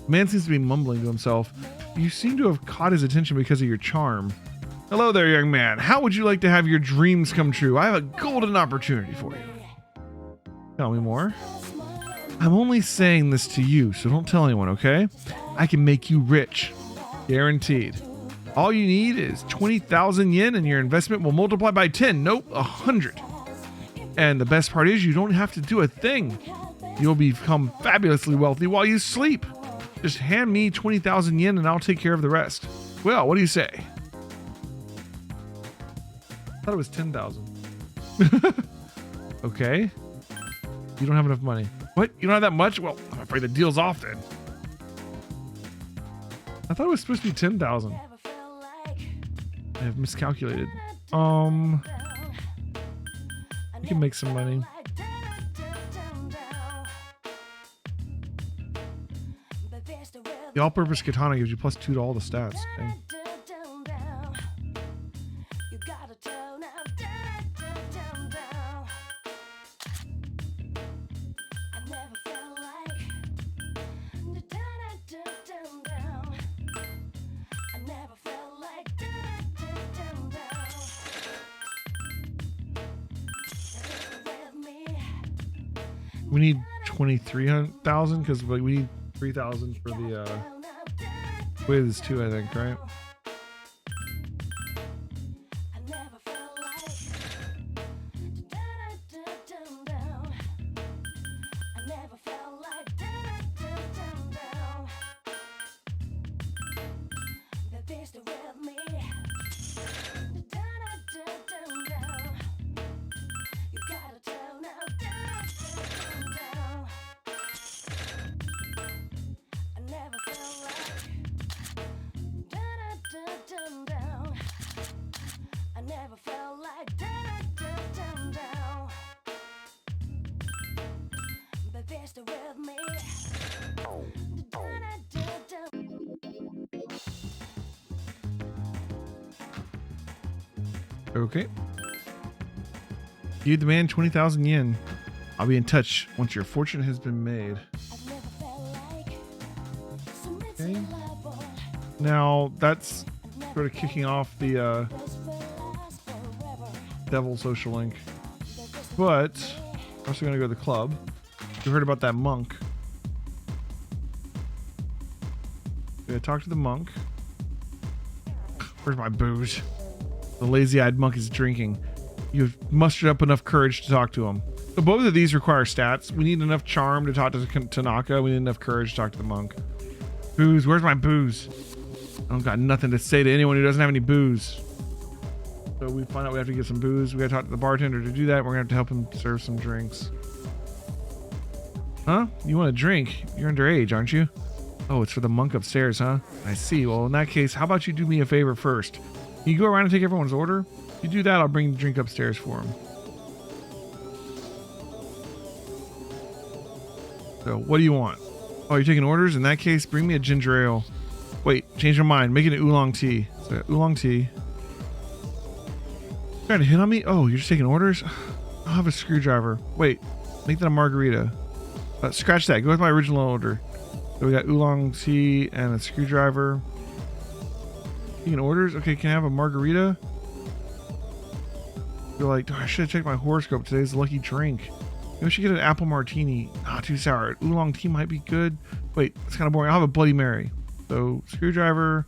The man seems to be mumbling to himself. You seem to have caught his attention because of your charm. Hello there, young man. How would you like to have your dreams come true? I have a golden opportunity for you. Tell me more. I'm only saying this to you, so don't tell anyone, okay? I can make you rich. Guaranteed. All you need is 20,000 yen and your investment will multiply by 10. Nope, 100. And the best part is you don't have to do a thing. You'll become fabulously wealthy while you sleep. Just hand me 20,000 yen and I'll take care of the rest. Well, what do you say? I thought it was 10,000. Okay. You don't have enough money. What? You don't have that much? Well, I'm afraid the deal's off then. I thought it was supposed to be 10,000. I have miscalculated. We can make some money. The all-purpose katana gives you +2 to all the stats. Okay. We need 23,000 because we need 3,000 for the quiz too, I think, right? Okay. You demand 20,000 yen. I'll be in touch once your fortune has been made. Okay. Now that's sort of kicking off the Devil Social Link. But I'm also going to go to the club. You heard about that monk. Gonna talk to the monk. Where's my booze? The lazy-eyed monk is drinking. You've mustered up enough courage to talk to him. So both of these require stats. We need enough charm to talk to Tanaka. We need enough courage to talk to the monk. Booze. Where's my booze? I don't got nothing to say to anyone who doesn't have any booze. So we find out we have to get some booze. We gotta talk to the bartender to do that. We're gonna have to help him serve some drinks. Huh? You want a drink? You're underage, aren't you? Oh, it's for the monk upstairs, huh? I see. Well, in that case, how about you do me a favor first? Can you go around and take everyone's order? If you do that, I'll bring the drink upstairs for him. So, what do you want? Oh, you're taking orders? In that case, bring me a ginger ale. Wait, change my mind. Make it an oolong tea. So, oolong tea. Trying to hit on me? Oh, you're just taking orders? I'll have a screwdriver. Wait, make that a margarita. Scratch that. Go with my original order. So we got oolong tea and a screwdriver. Taking orders? Okay, can I have a margarita? You're like, oh, I should have checked my horoscope. Today's the lucky drink. Maybe we should get an apple martini. Not too sour. Oolong tea might be good. Wait, it's kind of boring. I'll have a Bloody Mary. So screwdriver,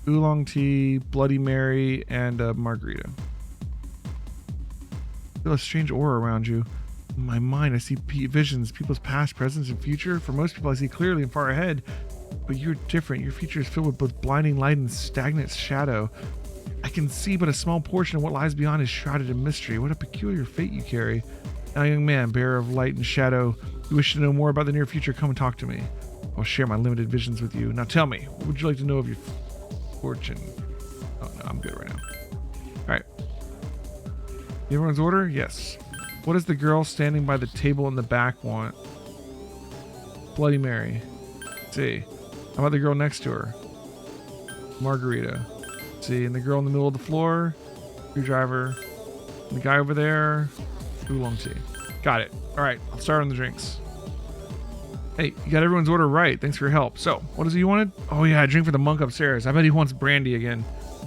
oolong tea, Bloody Mary, and a margarita. I feel a strange aura around you. In my mind, I see visions, people's past, present, and future. For most people, I see clearly and far ahead. But you're different. Your future is filled with both blinding light and stagnant shadow. I can see but a small portion of what lies beyond is shrouded in mystery. What a peculiar fate you carry. Now, young man, bearer of light and shadow, you wish to know more about the near future, come and talk to me. I'll share my limited visions with you. Now tell me, what would you like to know of your fortune? Oh, no, I'm good right now. All right. Everyone's order? Yes. What does the girl standing by the table in the back want? Bloody Mary. Let's see. How about the girl next to her? Margarita. Let's see. And the girl in the middle of the floor? Screwdriver. And the guy over there? Oolong tea. Got it. All right. I'll start on the drinks. Hey, you got everyone's order right. Thanks for your help. So, what is it you wanted? Oh yeah, a drink for the monk upstairs. I bet he wants brandy again.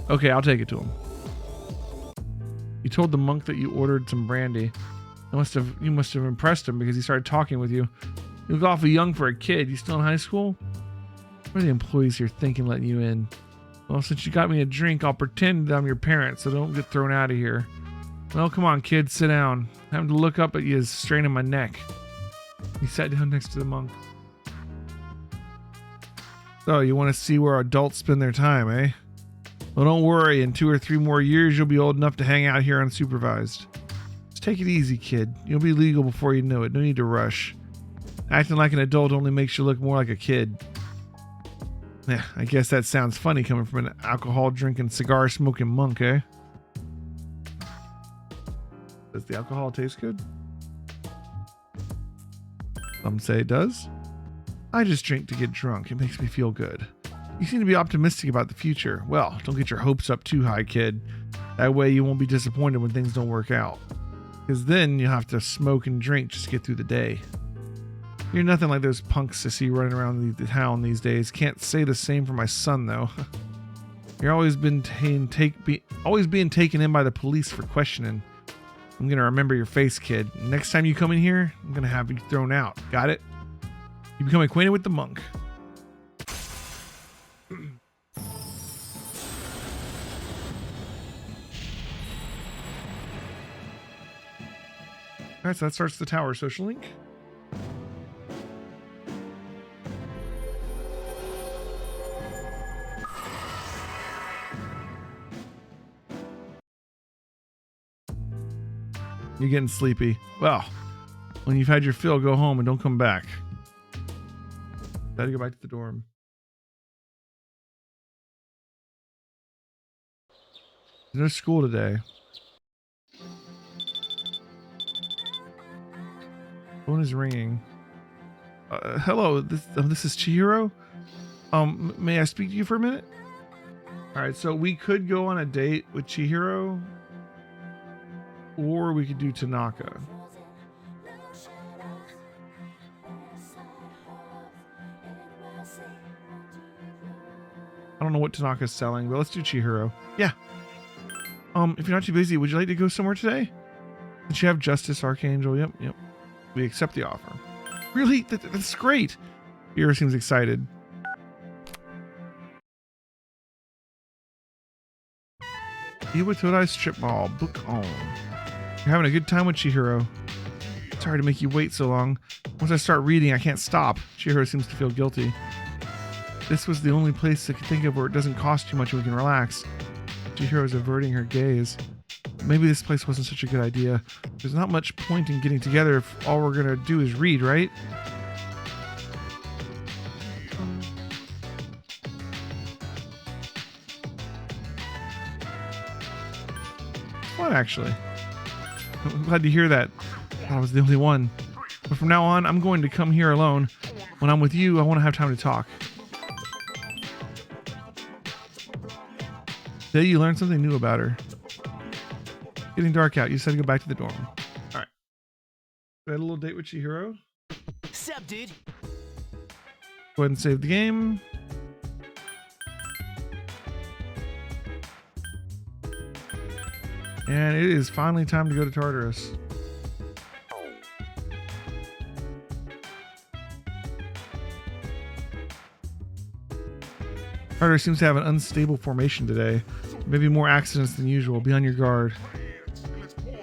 Okay, I'll take it to him. You told the monk that you ordered some brandy. You must have impressed him because he started talking with you. You look awfully young for a kid. You still in high school? What are the employees here thinking letting you in? Well, since you got me a drink, I'll pretend that I'm your parent, so don't get thrown out of here. Well, come on, kid, sit down. Having to look up at you is straining my neck. He sat down next to the monk. So, you want to see where adults spend their time, eh? Well, don't worry. In 2 or 3 more years, you'll be old enough to hang out here unsupervised. Just take it easy, kid. You'll be legal before you know it. No need to rush. Acting like an adult only makes you look more like a kid. Yeah, I guess that sounds funny coming from an alcohol-drinking, cigar-smoking monk, eh? Does the alcohol taste good? Some say it does. I just drink to get drunk. It makes me feel good. You seem to be optimistic about the future. Well, don't get your hopes up too high, kid. That way you won't be disappointed when things don't work out. Because then you'll have to smoke and drink just to get through the day. You're nothing like those punks I see running around the town these days. Can't say the same for my son, though. You're always being taken in by the police for questioning. I'm going to remember your face, kid. Next time you come in here, I'm going to have you thrown out. Got it? You become acquainted with the monk. Alright, so that starts the tower social link. You're getting sleepy. Well, when you've had your fill, go home and don't come back. Gotta go back to the dorm. There's no school today. Phone is ringing. Hello, this is Chihiro. May I speak to you for a minute? All right, so we could go on a date with Chihiro, or we could do Tanaka. I don't know what Tanaka's selling, but let's do Chihiro. Yeah. If you're not too busy, would you like to go somewhere today? Did you have Justice Archangel? Yep. We accept the offer. Really? That's great. Chihiro seems excited. Iwatodai Strip Mall. Book on. You're having a good time with Chihiro. Sorry to make you wait so long. Once I start reading, I can't stop. Chihiro seems to feel guilty. This was the only place I could think of where it doesn't cost too much and we can relax. Chihiro is averting her gaze. Maybe this place wasn't such a good idea. There's not much point in getting together if all we're gonna do is read, right? What, actually? I'm glad to hear that. I was the only one. But from now on, I'm going to come here alone. When I'm with you, I want to have time to talk. Today you learned something new about her. Getting dark out. You said to go back to the dorm. Alright. We had a little date with Chihiro. Sup, dude? Go ahead and save the game. And it is finally time to go to Tartarus. Tartarus seems to have an unstable formation today. Maybe more accidents than usual. Be on your guard.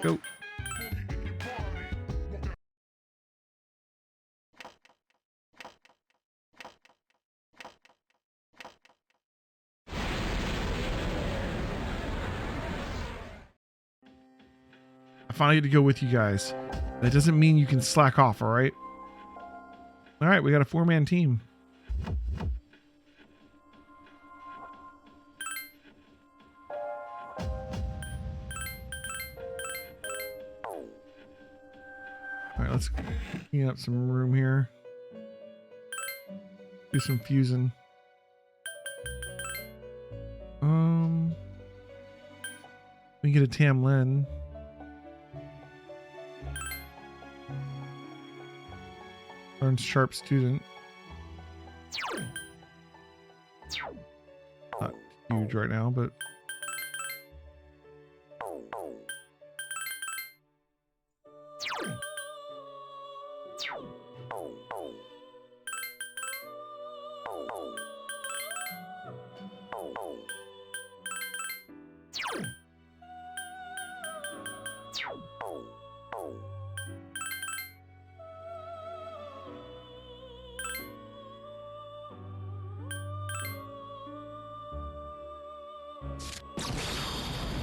Go. I finally get to go with you guys. That doesn't mean you can slack off, all right? All right, we got a 4-man team. All right, let's clean up some room here. Do some fusing. We can get a Tamlin. Learns sharp student. Not huge right now, but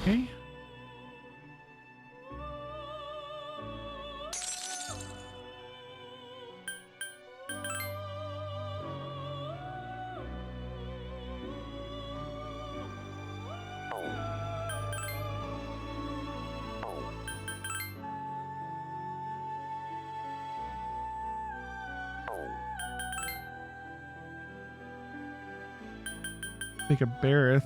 okay. Make a Barith.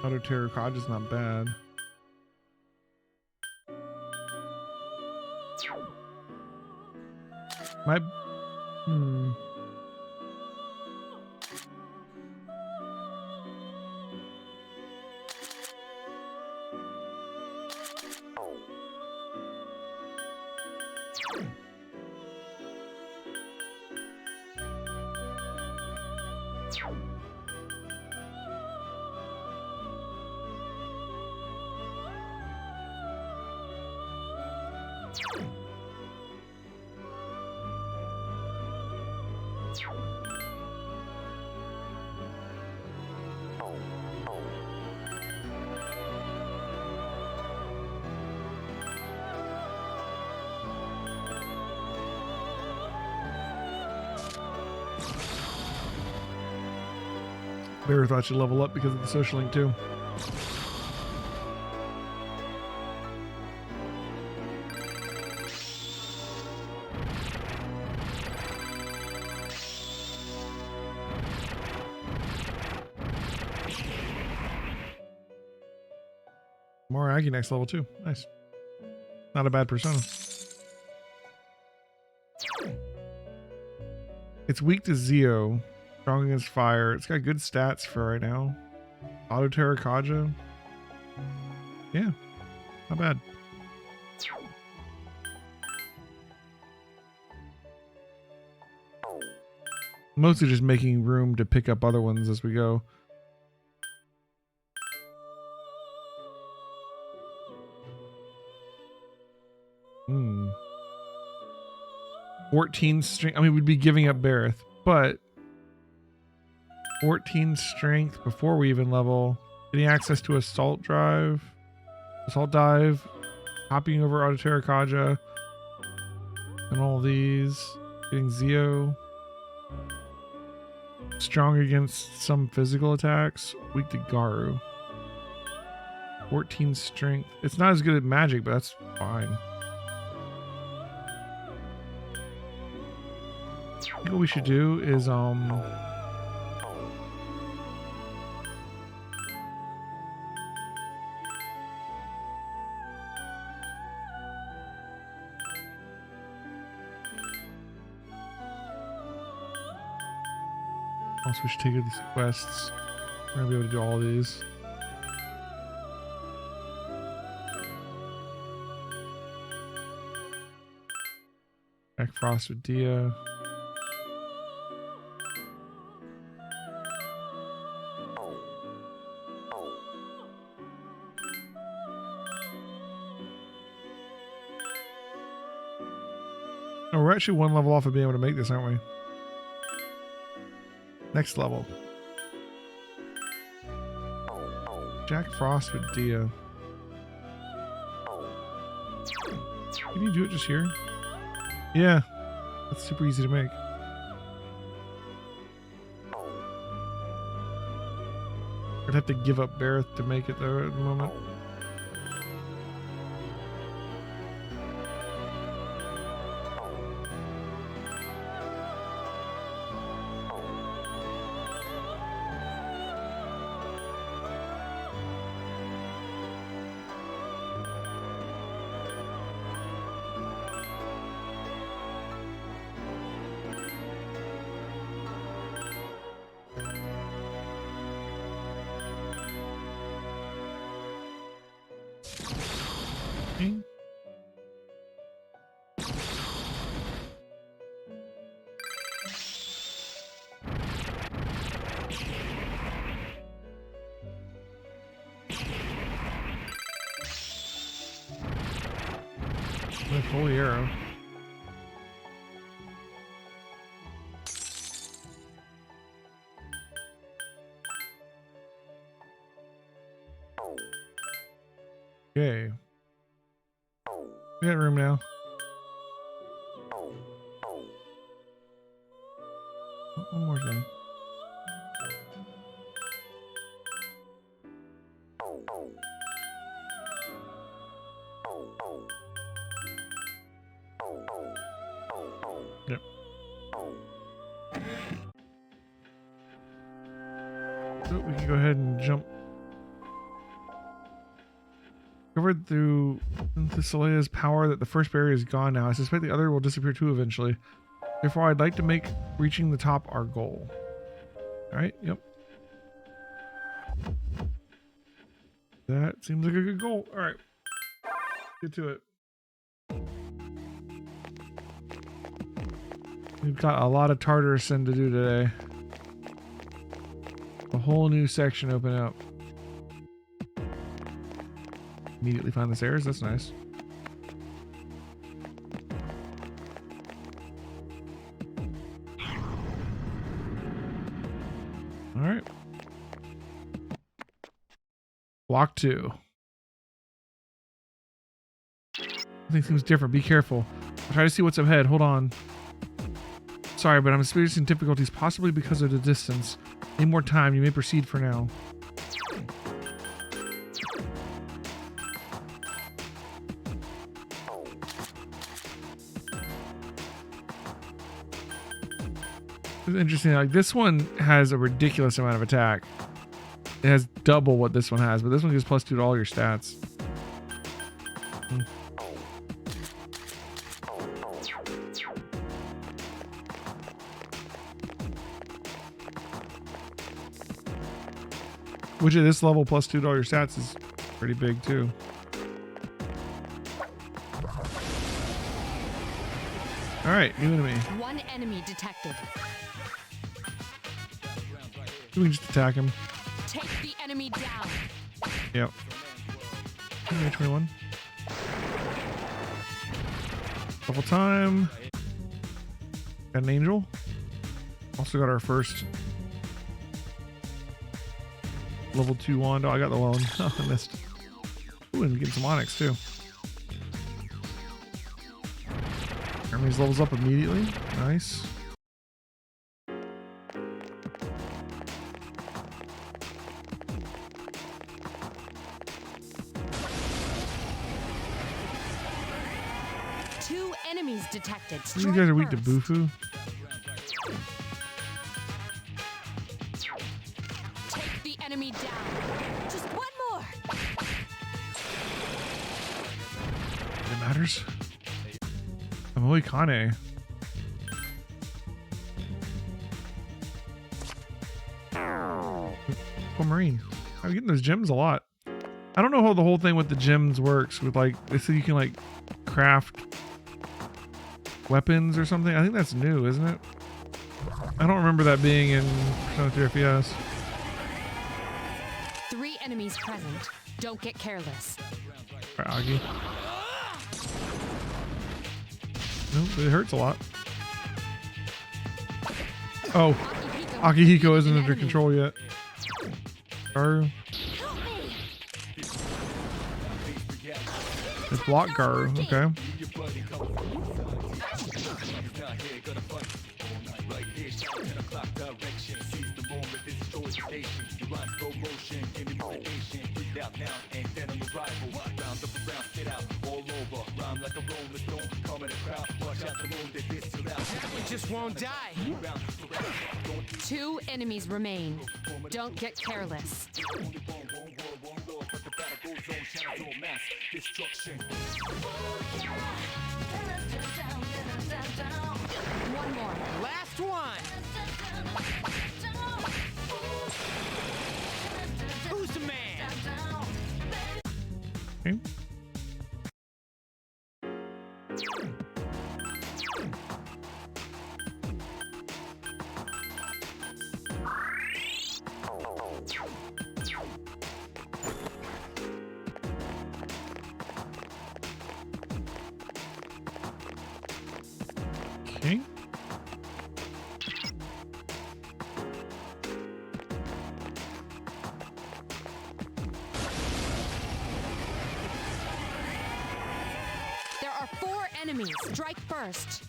Auto Terror Codge is not bad. My Bear thought you'd level up because of the social link too. More Aggie next level too. Nice. Not a bad persona. It's weak to Zeo. Strong against fire. It's got good stats for right now. Auto Terror Kaja. Yeah. Not bad. Mostly just making room to pick up other ones as we go. Hmm. 14 strength. I mean, we'd be giving up Barith, but 14 strength before we even level. Getting access to Assault Dive, hopping over Auto Terror Kaja, and all these. Getting Zeo. Strong against some physical attacks. Weak to Garu. 14 strength. It's not as good at magic, but that's fine. I think what we should do is also we should take these quests. We're gonna be able to do all these. Jack Frost with Dia. Oh, we're actually one level off of being able to make this, aren't we? Next level. Jack Frost with Dia. Can you do it just here? Yeah. That's super easy to make. I'd have to give up Barrett to make it though at the moment. Okay. With holy arrow. Okay. We got room now. One more thing. Yep. So we can go ahead and jump. Covered through into Soleil's power that the first barrier is gone now. I suspect the other will disappear too eventually. Therefore, I'd like to make reaching the top our goal. Alright, yep. That seems like a good goal. Alright. Get to it. We've got a lot of Tartarus to do today. A whole new section open up. Immediately find the stairs. That's nice. All right. Block 2. Everything seems different. Be careful. I'll try to see what's ahead. Hold on. Sorry, but I'm experiencing difficulties, possibly because of the distance. Need more time. You may proceed for now. It's interesting. Like this one has a ridiculous amount of attack. It has double what this one has, but this one gives +2 to all your stats. Which at this level, +2 to all your stats is pretty big too. All right, new enemy. One enemy detected. We can just attack him. Take the enemy down. Yep. 21. Double time. Got an angel. Also got our first level 2 wand. Oh, I got the one. Oh, I missed. Ooh, and getting some onyx too. Hermes levels up immediately. Nice. Two enemies detected. These guys are weak to Bufu. Take the enemy down. Just one more. It matters. Holy Kane. Oh, Marine. I'm getting those gems a lot. I don't know how the whole thing with the gems works with like they say you can like craft weapons or something. I think that's new, isn't it? I don't remember that being in Persona 3 FPS. 3 enemies present. Don't get careless. All right, Agi. Nope, it hurts a lot. Oh, Akihiko isn't under control yet. Garu. It's block Garu, okay. Just won't die. 2 enemies remain. Don't get careless. One more. Last one. Who's the man? Okay. Okay. There are 4 enemies. Strike first.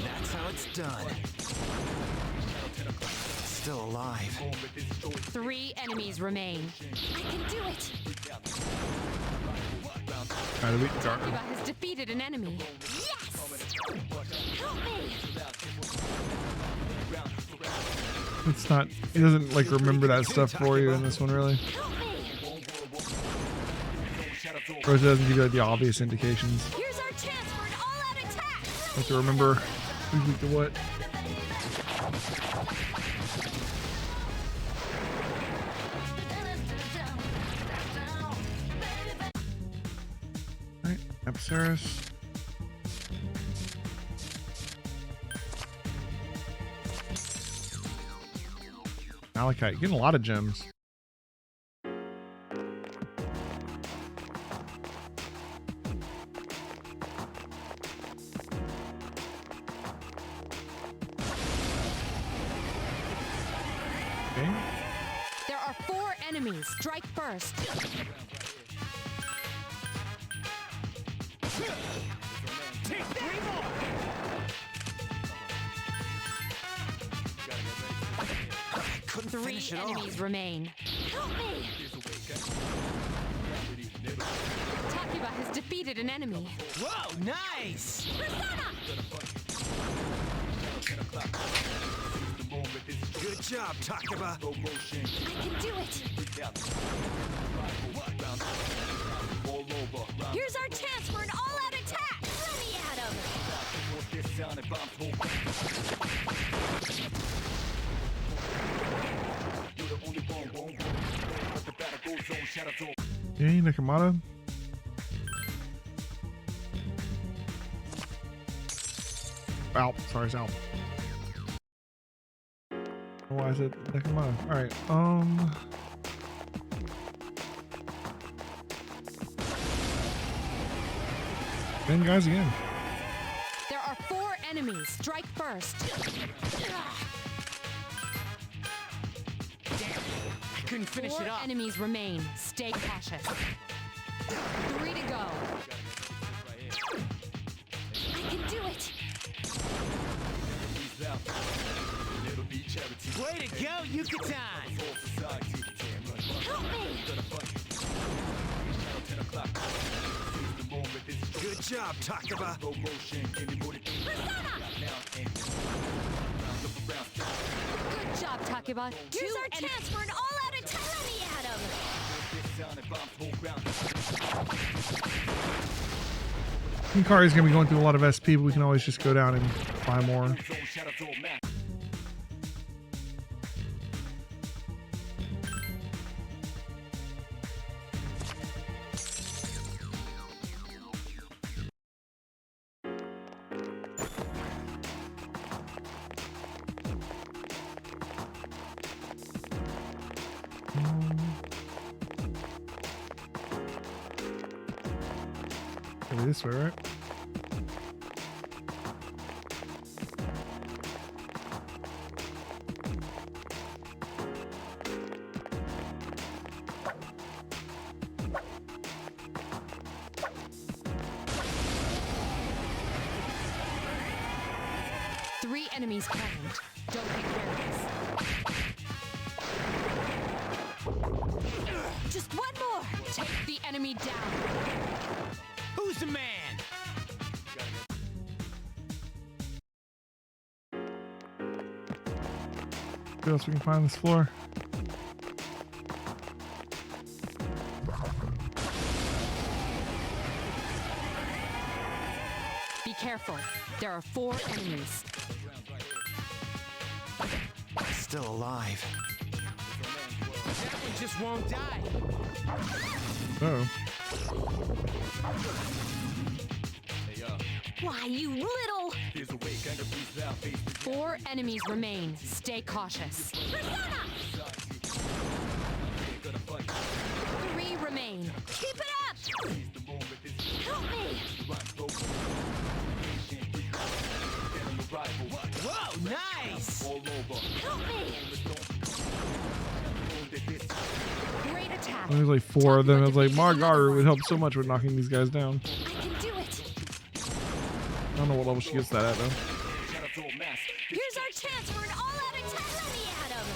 That's how it's done. Still alive. 3 enemies remain. I can do it. Gotta beat Garu. Takuba has defeated an enemy. Help me. It's not, he doesn't like remember that stuff for you in this one really. Help me. Or it doesn't give you like, the obvious indications. Here's our chance for an all-out attack. You have to remember who's weak to what. Alright, Apsaris. Malachite, getting a lot of gems. Okay. There are 4 enemies. Strike first. Couldn't 3 finish it enemies off. remain. Help me. Takuba has defeated an enemy. Whoa, nice! Good job, Takuba. I can do it. Here's our chance for an all-out attack. Let me at him. Okay, Nakamata. Alp, sorry, it's Alp. Why is it Nakamata? Alright, then guys again. There are 4 enemies. Strike first. I couldn't finish 4 it off. enemies remain. Stay cautious. 3 to go. I can do it. Way to go, Yucatan! Help me. Good job, Takuba. Good job, Takuba. Here's our chance for an all-out attack. Let me at him. Hikari's gonna be going through a lot of SP, but we can always just go down and buy more. Maybe this way, right? Three enemies present. Don't get careless. Just one more. Take the enemy down. Who's the man? What else we can find on this floor? Be careful. There are 4 enemies. Still alive. That one just won't die. Uh-oh. Why, you little... 4 enemies remain. Stay cautious. 3 remain. Keep it up! Help me! Whoa, nice! Help me! Great attack. There's like 4 of them. I was like, Margar would help so much with knocking these guys down. I can do it! I don't know what level she gets that at though. Here's our chance for an all-out attack! Let me at him!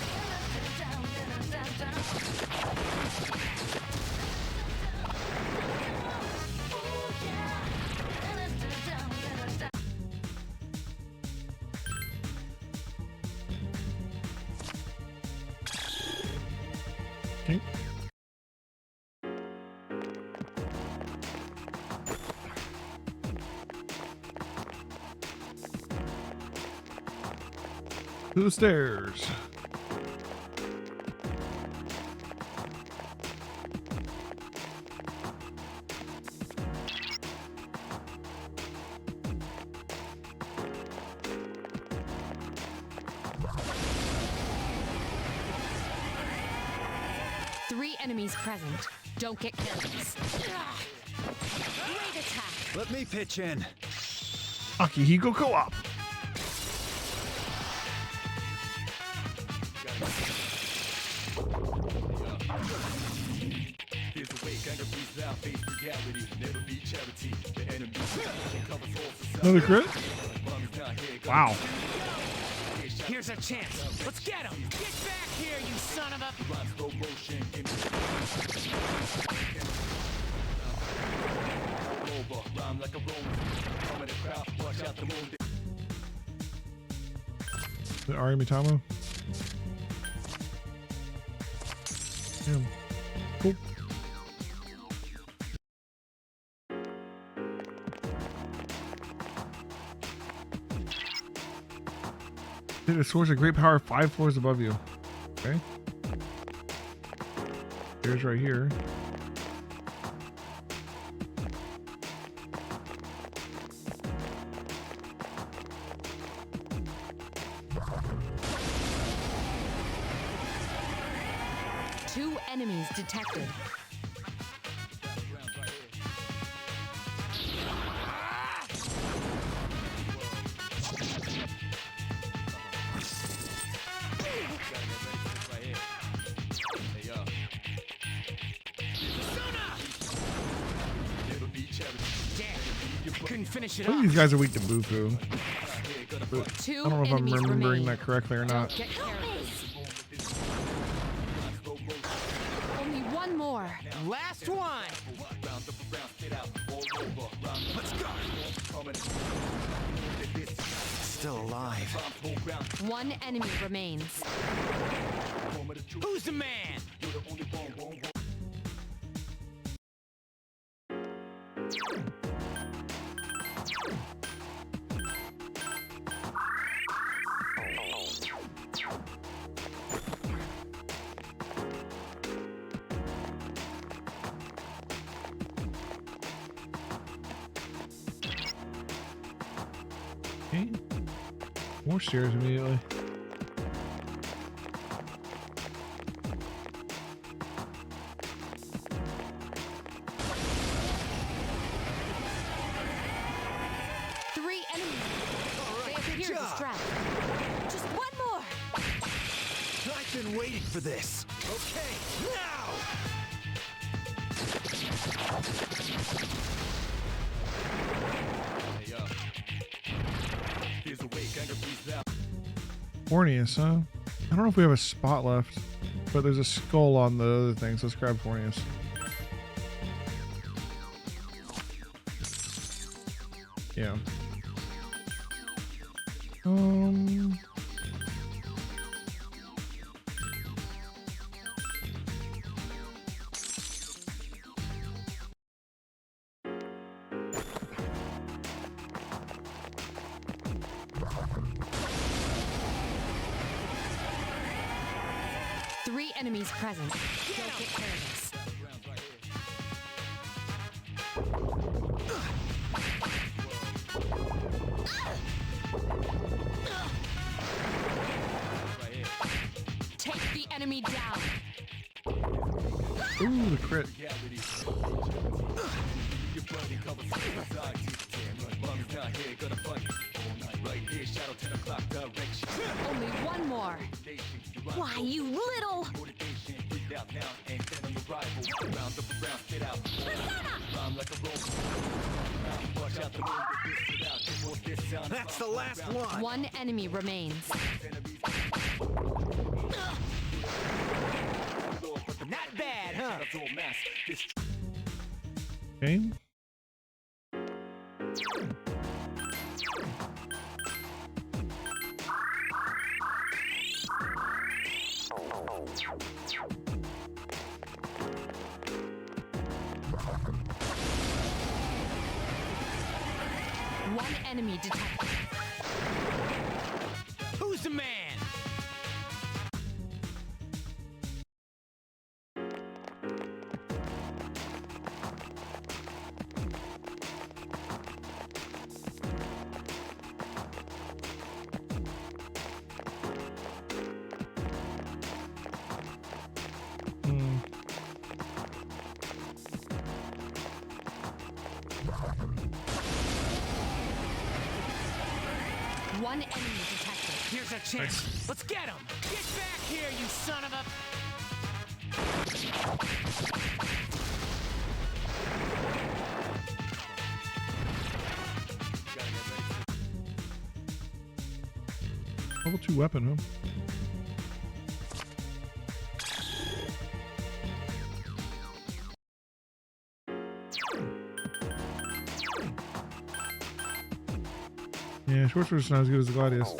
Okay. To the stairs. Three enemies present. Don't get careless. Great attack. Let me pitch in. Akihiko Co-op. Another crit? Wow. Here's our chance. Let's get him. Get back here, you son of a... The Ari Mitamo. Damn. Cool. It soars a great power 5 floors above you. Okay. Here's right here. Two enemies detected. Couldn't finish it I think off. these guys are weak to Bufu. But Two I don't know if I'm enemies remembering remain. that correctly or not. Don't get careless. Only one more. Last one. Let's go. Still alive. One enemy remains. Who's the man? Okay. More stairs immediately. Three enemies. They appear distracted. Just one more. I've been waiting for this. Okay, now! Corneus, huh? I don't know if we have a spot left, but there's a skull on the other thing, so let's grab Corneus. Yeah. Three enemies present. Don't get careless. Take the enemy down. Ooh, the crit. Only one more. Why, you little... That's the last one! One enemy remains. Not bad, huh? Okay. One enemy detected. Who's the man? One enemy detected. Here's a chance. Let's get him! Get back here, you son of a... Level 2 weapon, huh? Yeah, short sword's not as good as the Gladius.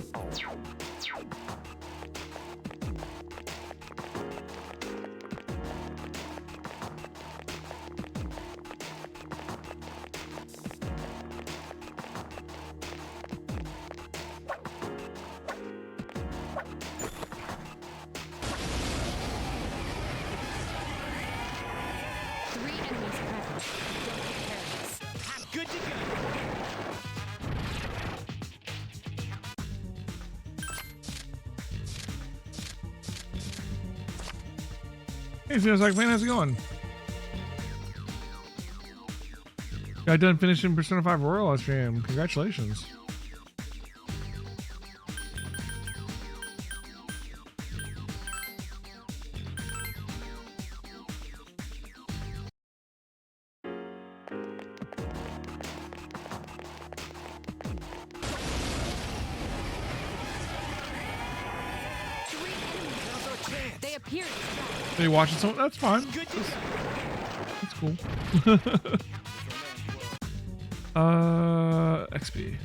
Three enemies present. Don't get careless. I'm good to go! Hey, feels like, man, how's it going? Got done finishing Persona 5 Royal last stream. Congratulations. Three enemies. Now's our chance! They appear distracted. Are you watching someone? That's fine. Good to go! That's cool. XP.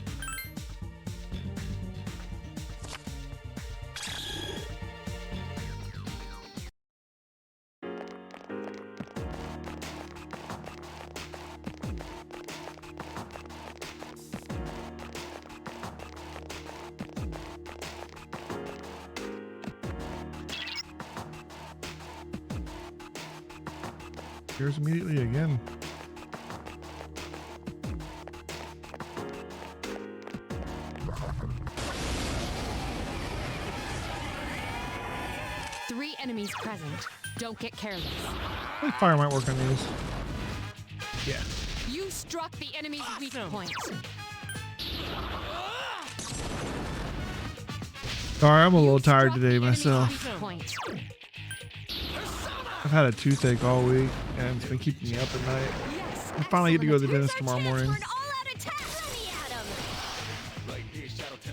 Here's immediately again. Three enemies present. Don't get careless. I think fire might work on these. Yeah. You struck the enemy's weak point. Sorry, I'm a little tired today myself. Point. I've had a toothache all week, and it's been keeping me up at night. Yes, I finally get to go to the Here's dentist our tomorrow chance morning. for an all-out attack. Let me at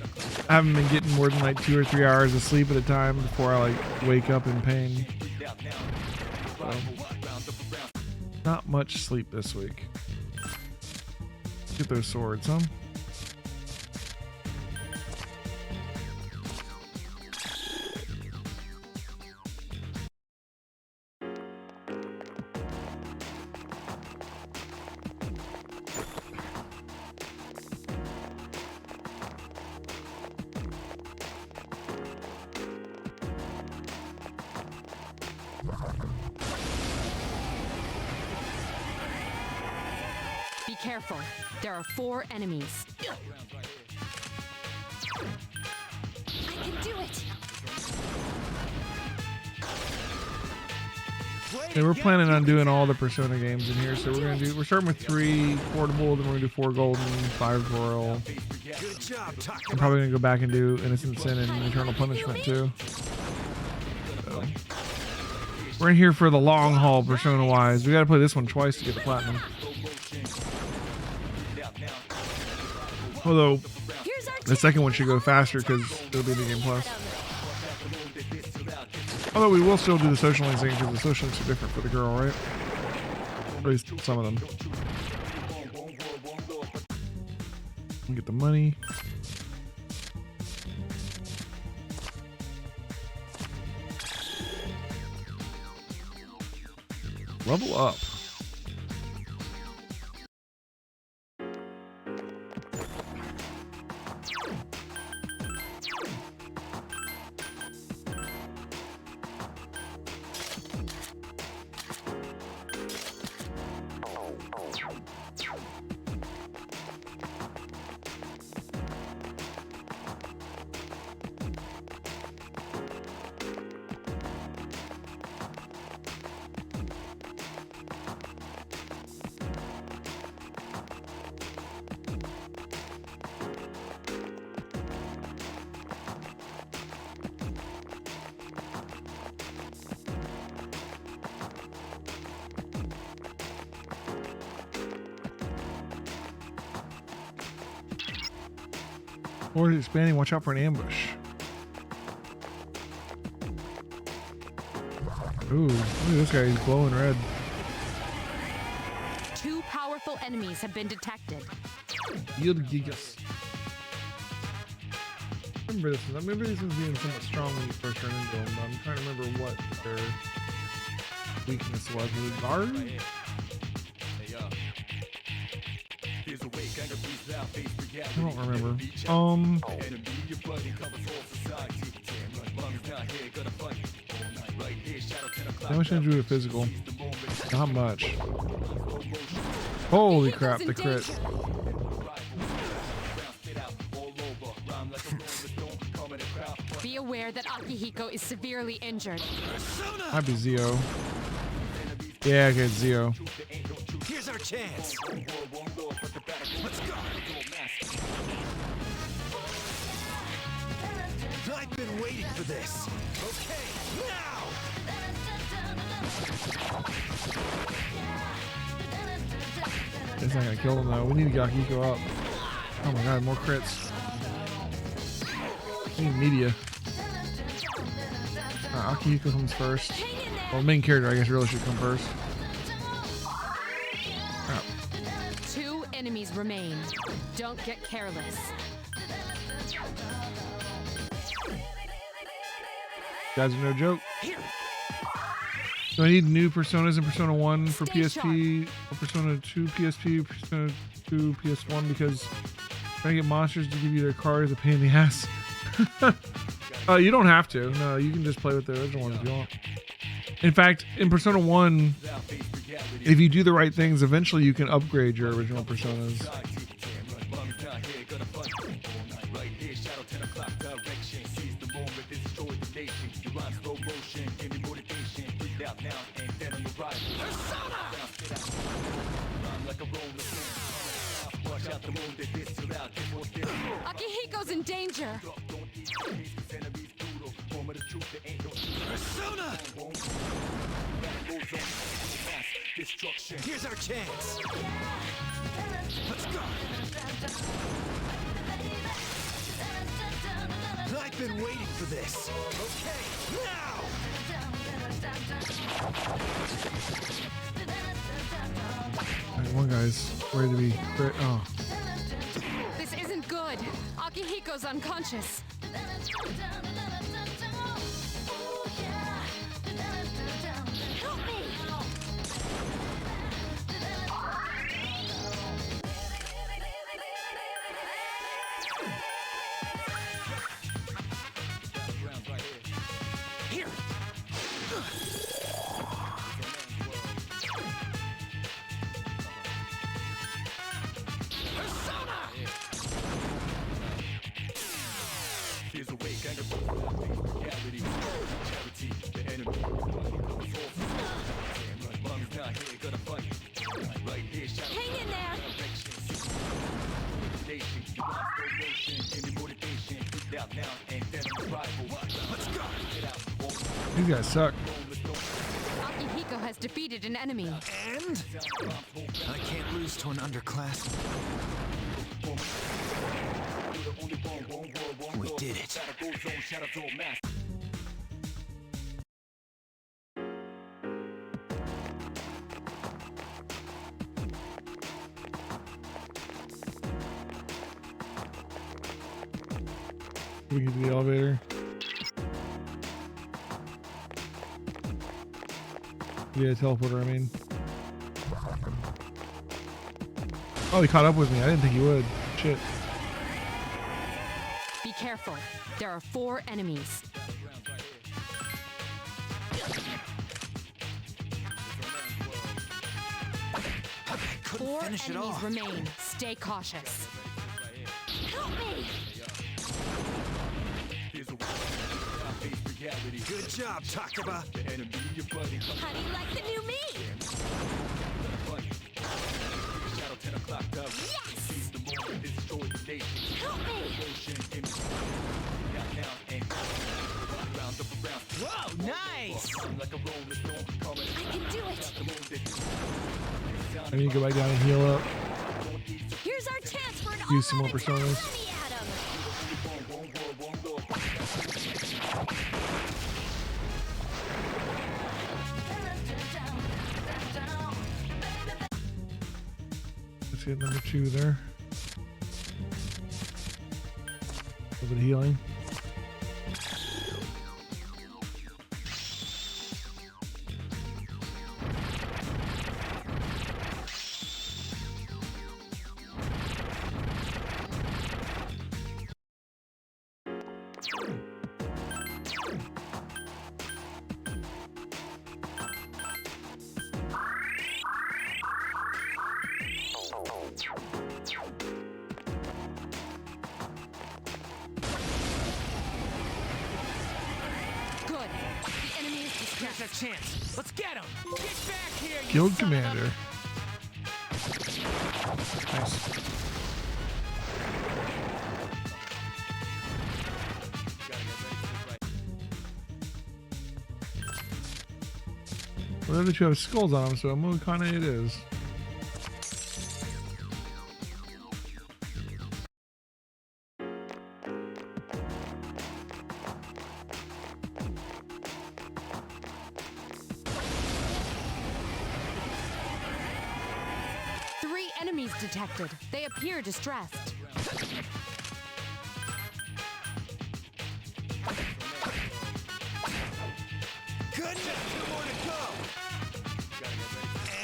'em. I haven't been getting more than like 2 or 3 hours of sleep at a time before I like wake up in pain. So, not much sleep this week. Get those swords, huh? Be careful. There are 4 enemies. I can do it. Yeah, we're planning on doing all the Persona games in here, so we're starting with 3 portable, then we're gonna do 4 golden, 5 royal. Good job, I'm probably gonna go back and do Innocent Sin and Eternal Punishment too. So, we're in here for the long haul, Persona wise. We gotta play this one twice to get the platinum. Although Here's our the second one should go faster because it'll be in the game plus. Although we will still do the social links thing because the social links are different for the girl, right? At least some of them. Get the money. Level up. Or is expanding, watch out for an ambush. Ooh, look at this guy, he's glowing red. 2 powerful enemies have been detected. Gilded Gigas. Remember this one. I remember these ones being somewhat strong when you first run into them, but I'm trying to remember what their weakness was. Was it guard? I don't remember. How much damage do we do physical? Not much. Holy crap, the crit. Be aware that Akihiko is severely injured. Might be Zio. Yeah, okay, it's Zio. Here's our chance. Let's go. I've been waiting for this. Okay, now. It's not gonna kill them though. We need to get Akihiko up. Oh my god, more crits. We need media. Akihiko comes first. Well, main character, I guess, really should come first. Crap. 2 enemies remain. Don't get careless. Guys are no joke. So I need new Personas in Persona 1 for PSP, or Persona 2 PSP, Persona 2 PS1 because trying to get monsters to give you their card is a pain in the ass. You don't have to. No, you can just play with the original one if you want. In fact, in Persona 1, If you do the right things, eventually you can upgrade your original personas. Akihiko's in danger. Persona! Here's our chance. Let's go. I've been waiting for this. Okay, now! Alright, one guy's ready to be. Oh, This isn't good. Akihiko's unconscious. Help me! Here! Hang in there. these guys suck. Akihiko has defeated an enemy. And? I can't lose to an underclass. We did it. We get to the elevator. Yeah, teleporter, I mean. Oh, he caught up with me. I didn't think he would. Shit. Be careful. There are 4 enemies. Couldn't 4 finish it enemies off. remain. Stay cautious. Help me! Good job, Takaba. How do you like the new me? Yes! Help me! Whoa, nice! I can do it! I need to go back down and heal up. Here's our chance for an Use some more all-out personas. attack on the atom! Let's get number 2 there. A little bit of healing. Good. The enemy is distressed. Here's our chance. Let's get him! Get back here, you Guild son of a- Commander. Nice. Well, the other 2 have skulls on them, so Moikane it is. Three enemies detected. They appear distressed. Goodness, 2 more to go.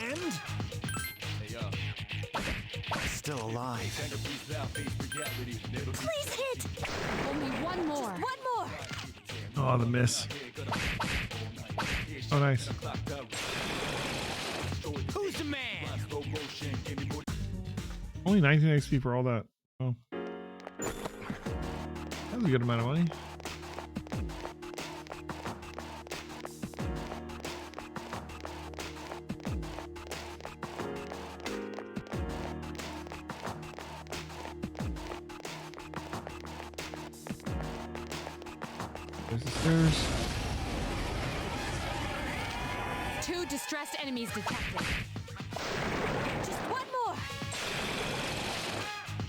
And? Still alive. Please hit! Only one more. One more! Oh, the miss. Oh, nice. Who's the man? Only 19 XP for all that. Oh. That was a good amount of money. There's the stairs. 2 distressed enemies detected. Just one more.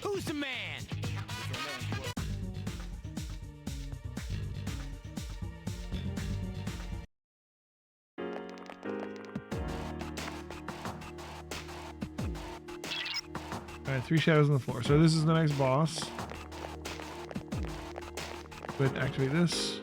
Who's the man? Alright, 3 shadows on the floor. So this is the next boss. Go ahead and activate this.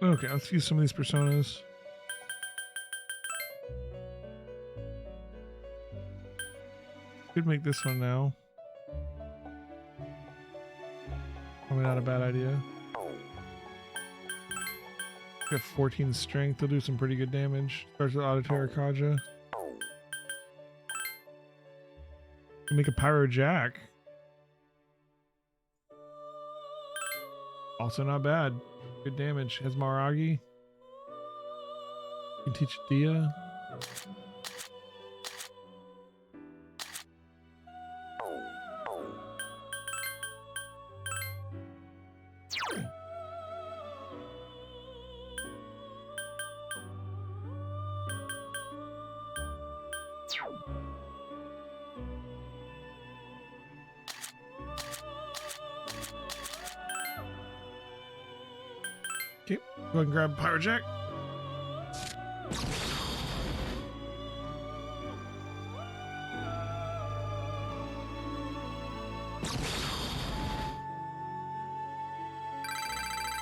Okay, let's use some of these personas. Could make this one now. Probably not a bad idea. Got 14 strength, they'll do some pretty good damage. Starts with Auditory Kaja. Can make a Pyro Jack. Also not bad. Good damage. Has Maragi. You can teach Dia. Okay, go ahead and grab Pyro Jack.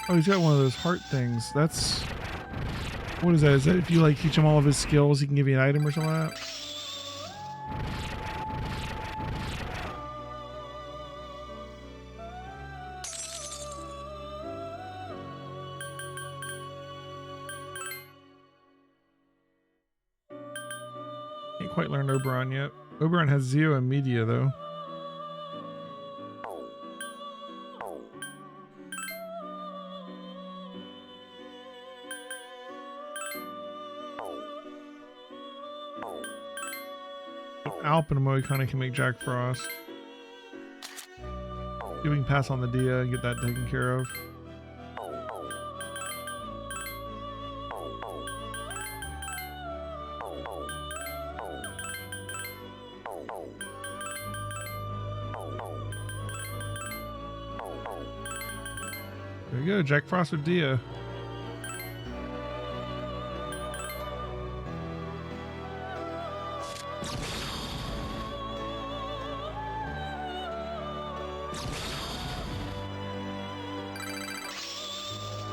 Oh, he's got one of those heart things. That's... What is that? Is that if you like teach him all of his skills, he can give you an item or something like that? Can't quite learn Oberon yet. Oberon has Zeo and Media though. Alp and Moikane can make Jack Frost. See if we can pass on the Dia and get that taken care of. There you go, Jack Frost with Dia.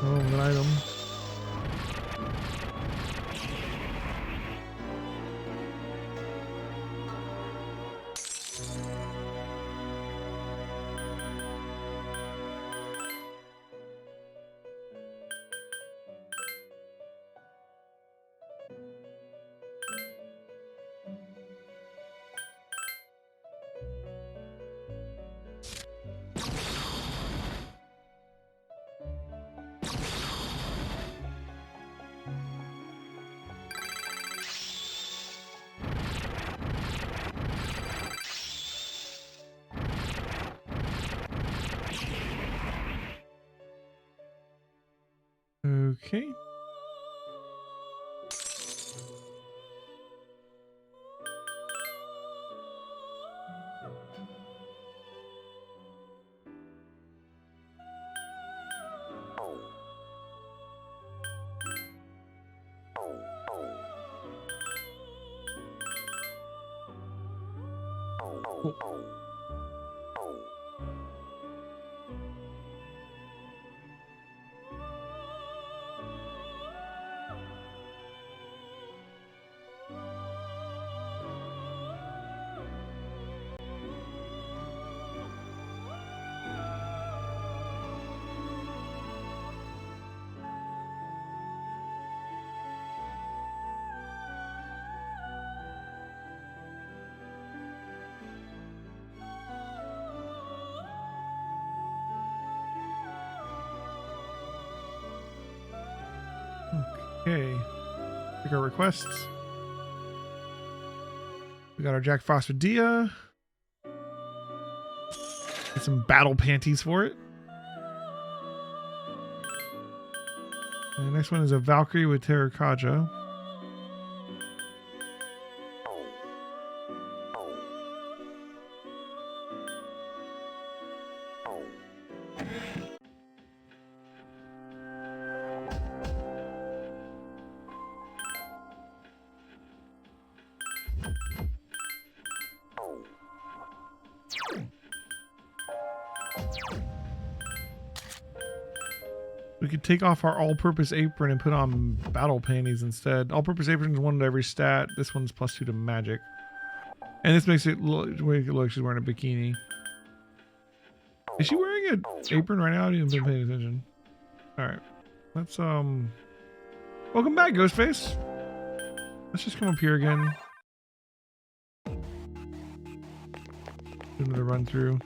Oh, an item. Okay. Cool. Okay. Pick our requests. We got our Jack Frost with Dia. Get some battle panties for it. And the next one is a Valkyrie with Terrakaja. We could take off our all-purpose apron and put on battle panties instead. All-purpose apron is 1 to every stat. This one's +2 to magic. And this makes it look like she's wearing a bikini. Is she wearing an apron right now? I haven't even been paying attention. Alright. Let's, welcome back, Ghostface. Let's just come up here again. Do another run through.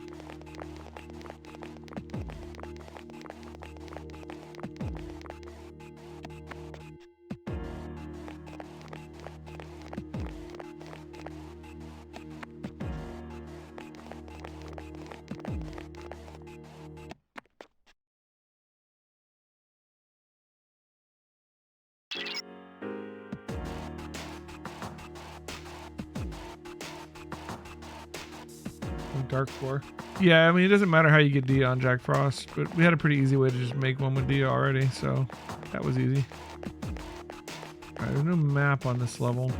Dark floor. Yeah, I mean, it doesn't matter how you get Dia on Jack Frost, but we had a pretty easy way to just make one with Dia already, so that was easy. Alright, there's no map on this level.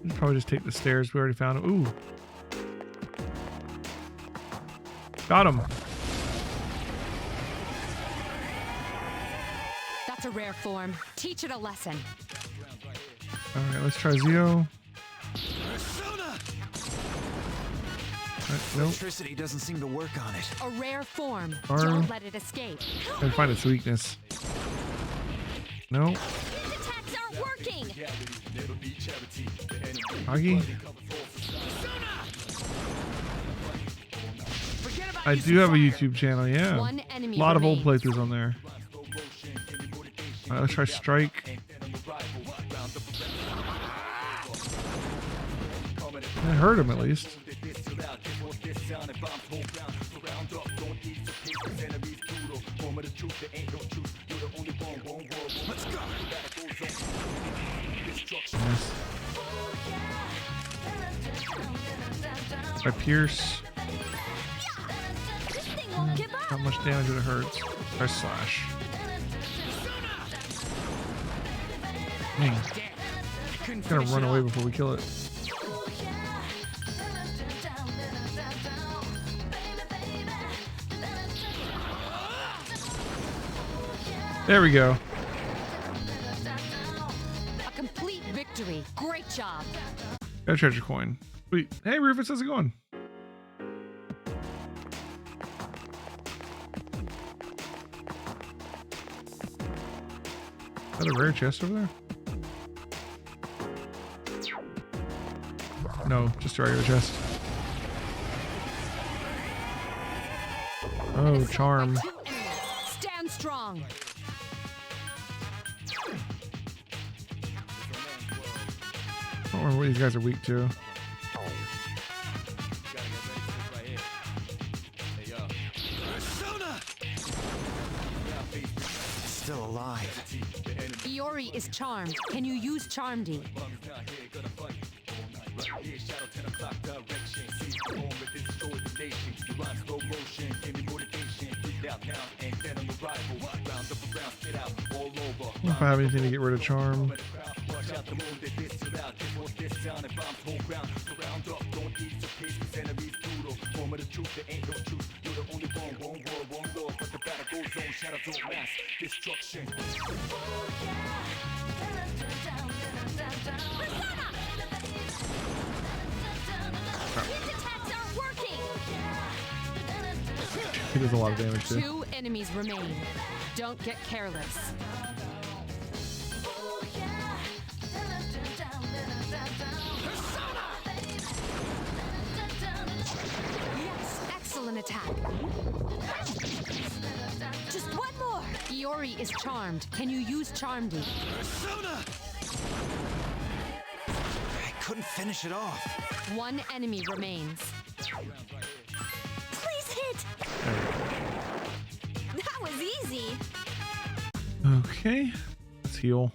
We'll probably just take the stairs. We already found them. Ooh. Got him. That's a rare form. Teach it a lesson. Alright, let's try Zio. Nope. Electricity doesn't seem to work on it. A rare form. Arm. Don't let it escape. Gotta find its weakness. Nope. These attacks aren't working! Aggie? I do have a YouTube channel, yeah. One enemy A lot of old remains. playthroughs on there. Alright, let's try Strike. I heard him at least. Nice. By Pierce. This thing won't give up! Not much damage, but it hurts. By Slash. Dang. Gotta run away before we kill it. There we go. A complete victory. Great job. Got a treasure coin. Sweet. Hey Rufus, how's it going? Is that a rare chest over there? No, just a regular chest. Oh, charm. Two enemies. Stand strong. I don't remember what these guys are weak to. Still alive. Iori is charmed. Can you use Charmdy? I don't know if I have anything to get rid of charm. Shout the moon, they diss it out. This was this sound and bombs whole ground. So round up, don't ease your pace, cause enemies brutal. Form of the truth, there ain't no truth. You're the only one world, one law. But the battle goes on, shadows don't mask destruction. His attacks aren't working! He does a lot of damage too. 2 enemies remain. Don't get careless. Yes, excellent attack. Just one more. Iori is charmed. Can you use Charmed? Persona! I couldn't finish it off. 1 enemy remains. Please hit! That was easy. Okay, let's heal.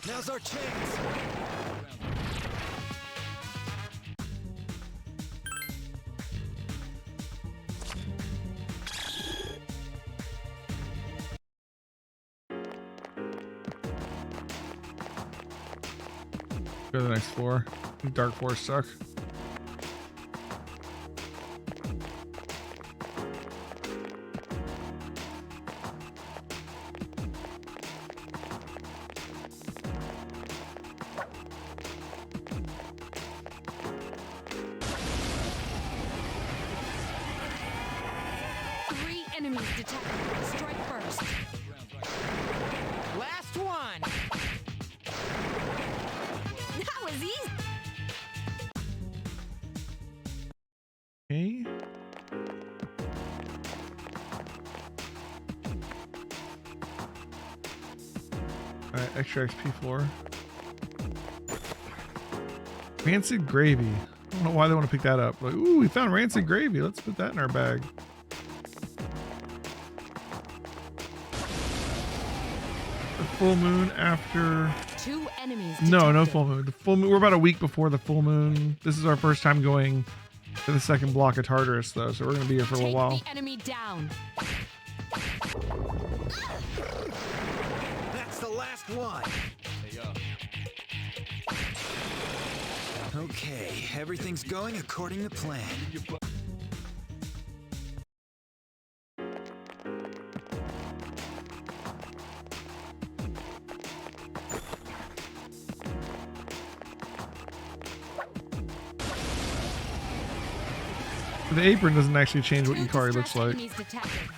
Now's our chance. Go to the next floor. Dark floors suck. Enemies detected. Strike first. Last one! That was easy. Okay. Alright, extra XP floor. Rancid gravy. I don't know why they want to pick that up. Like, ooh, we found rancid gravy. Let's put that in our bag. The full moon after. 2 enemies. No detected. full moon. The full moon. We're about a week before the full moon. This is our first time going to the second block of Tartarus, though, so we're gonna be here for a little Take while. the enemy down. That's the last one. Okay, everything's going according to plan. The apron doesn't actually change what 2 Yukari looks distress like. enemies detected.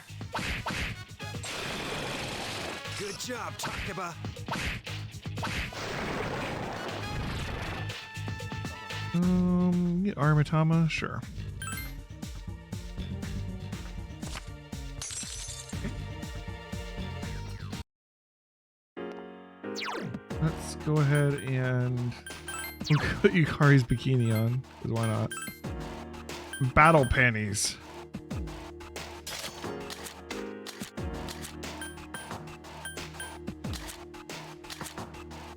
Good job, Takeba. Get Armitama, sure. Let's go ahead and we'll put Yukari's bikini on, because why not? Battle panties.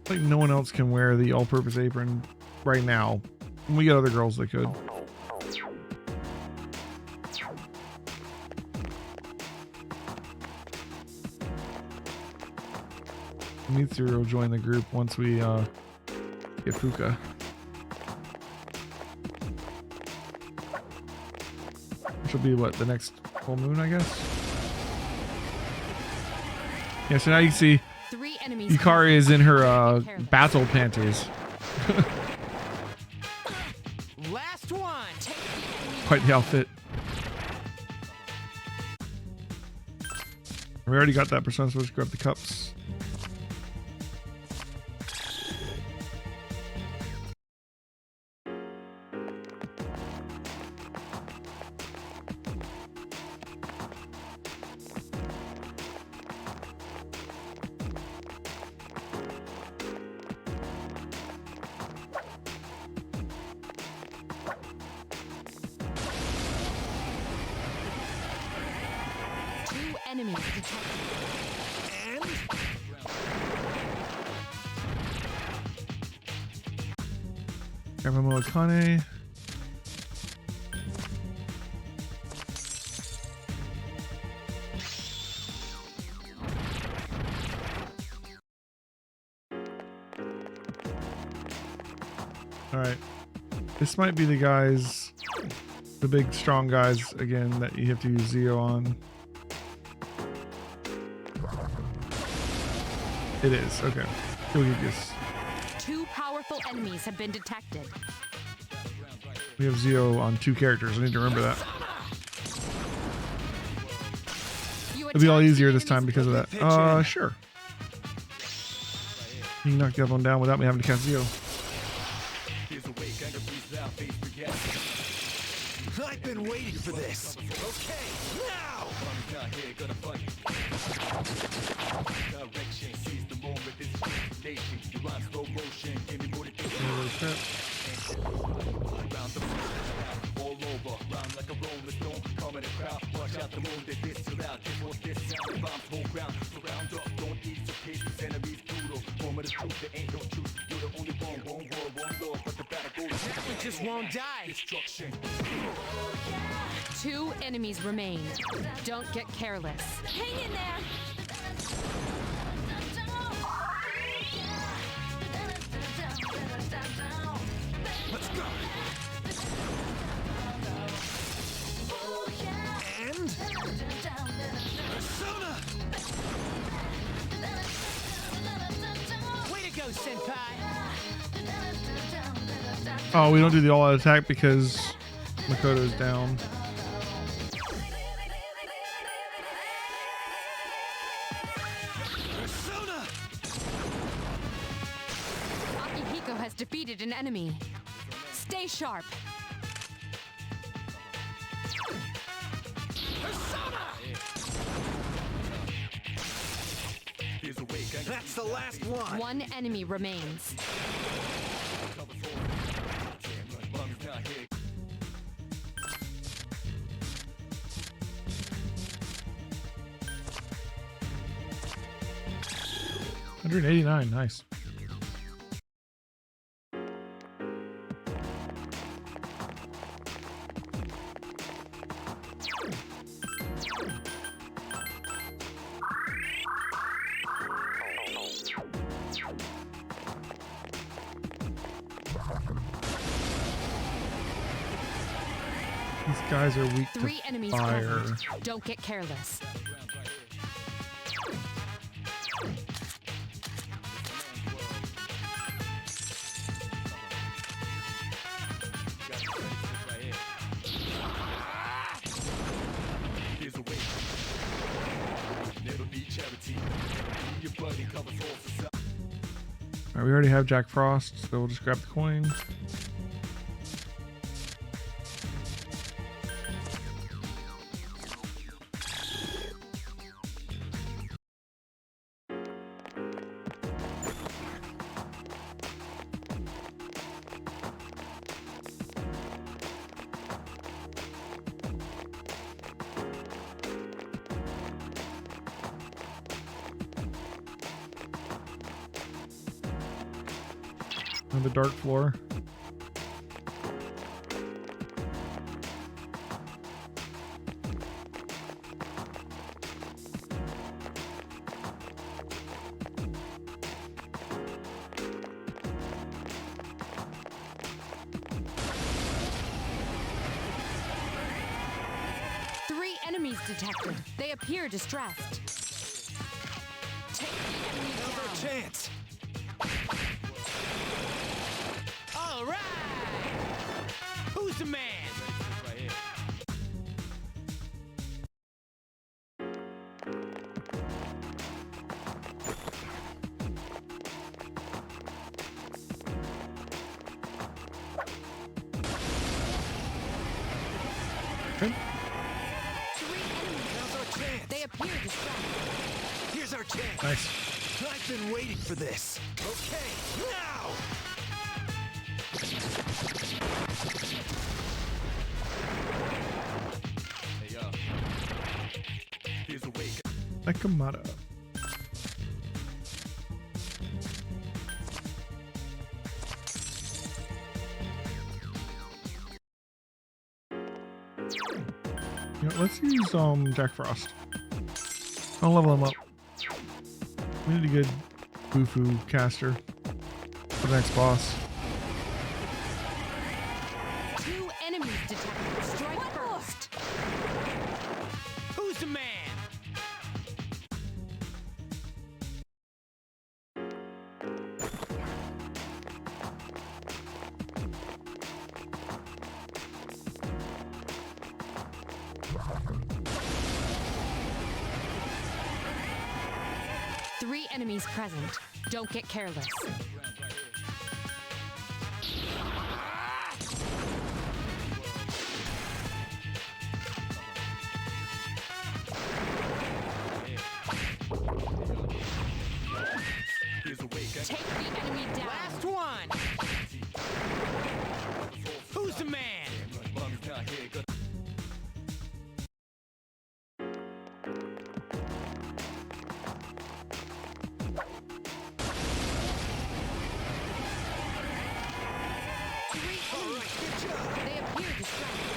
Like no one else can wear the all-purpose apron right now. We got other girls that could. Mitsuru will join the group once we get Fuka. Which will be what, the next full moon, I guess? Yeah, so now you can see 3 enemies. Yukari is in her battle panties. Last one! Quite the outfit. We already got that percent, so let's grab the cups. enemies detected. And Grandma Moikane. Alright. This might be the guys, the big strong guys again that you have to use Zeo on. It is, okay. We'll get this. 2 powerful enemies have been detected. We have Zeo on 2 characters. I need to remember that. It'll be all easier this time because of that. Sure. You can knock the other one down without me having to cast Zeo. I've been waiting for this. Okay, now! All over, round like a rolling stone, coming in crowd. Watch out the moon, they diss too loud. This was this sound, bombs whole ground. Surround up, don't eat your case, cause enemies brutal. Moment of truth, there ain't no truth. You're the only one world, one law, but the battle goes on. We just won't die. Destruction. 2 enemies remain. Don't get careless. Hang in there. Let's go! And Persona! Way to go, Senpai. Oh, we don't do the all-out attack because Makoto's down. Persona! Akihiko has defeated an enemy. Stay sharp. That's the last one. 1 enemy remains. $189, nice. These guys are weak 3 to enemies fire. covered. Don't get careless. Alright, we already have Jack Frost, so we'll just grab the coin. On the dark floor. Three enemies detected. They appear distressed. Take the enemy Another down. chance. All right. Who's the man? Okay. Three enemies. Now's our chance. They appear distressed. Here's our chance. Nice. I've been waiting for this. Okay, now! Hey, here's a wake. Nakamata. You know, let's use Jack Frost. I'll level him up. We need a good Bufu caster for the next boss. 2 enemies detected. Strike first. Who's the man? Three enemies present. Don't get careless. Take the enemy down. Last one. Who's the man? They appear distracted.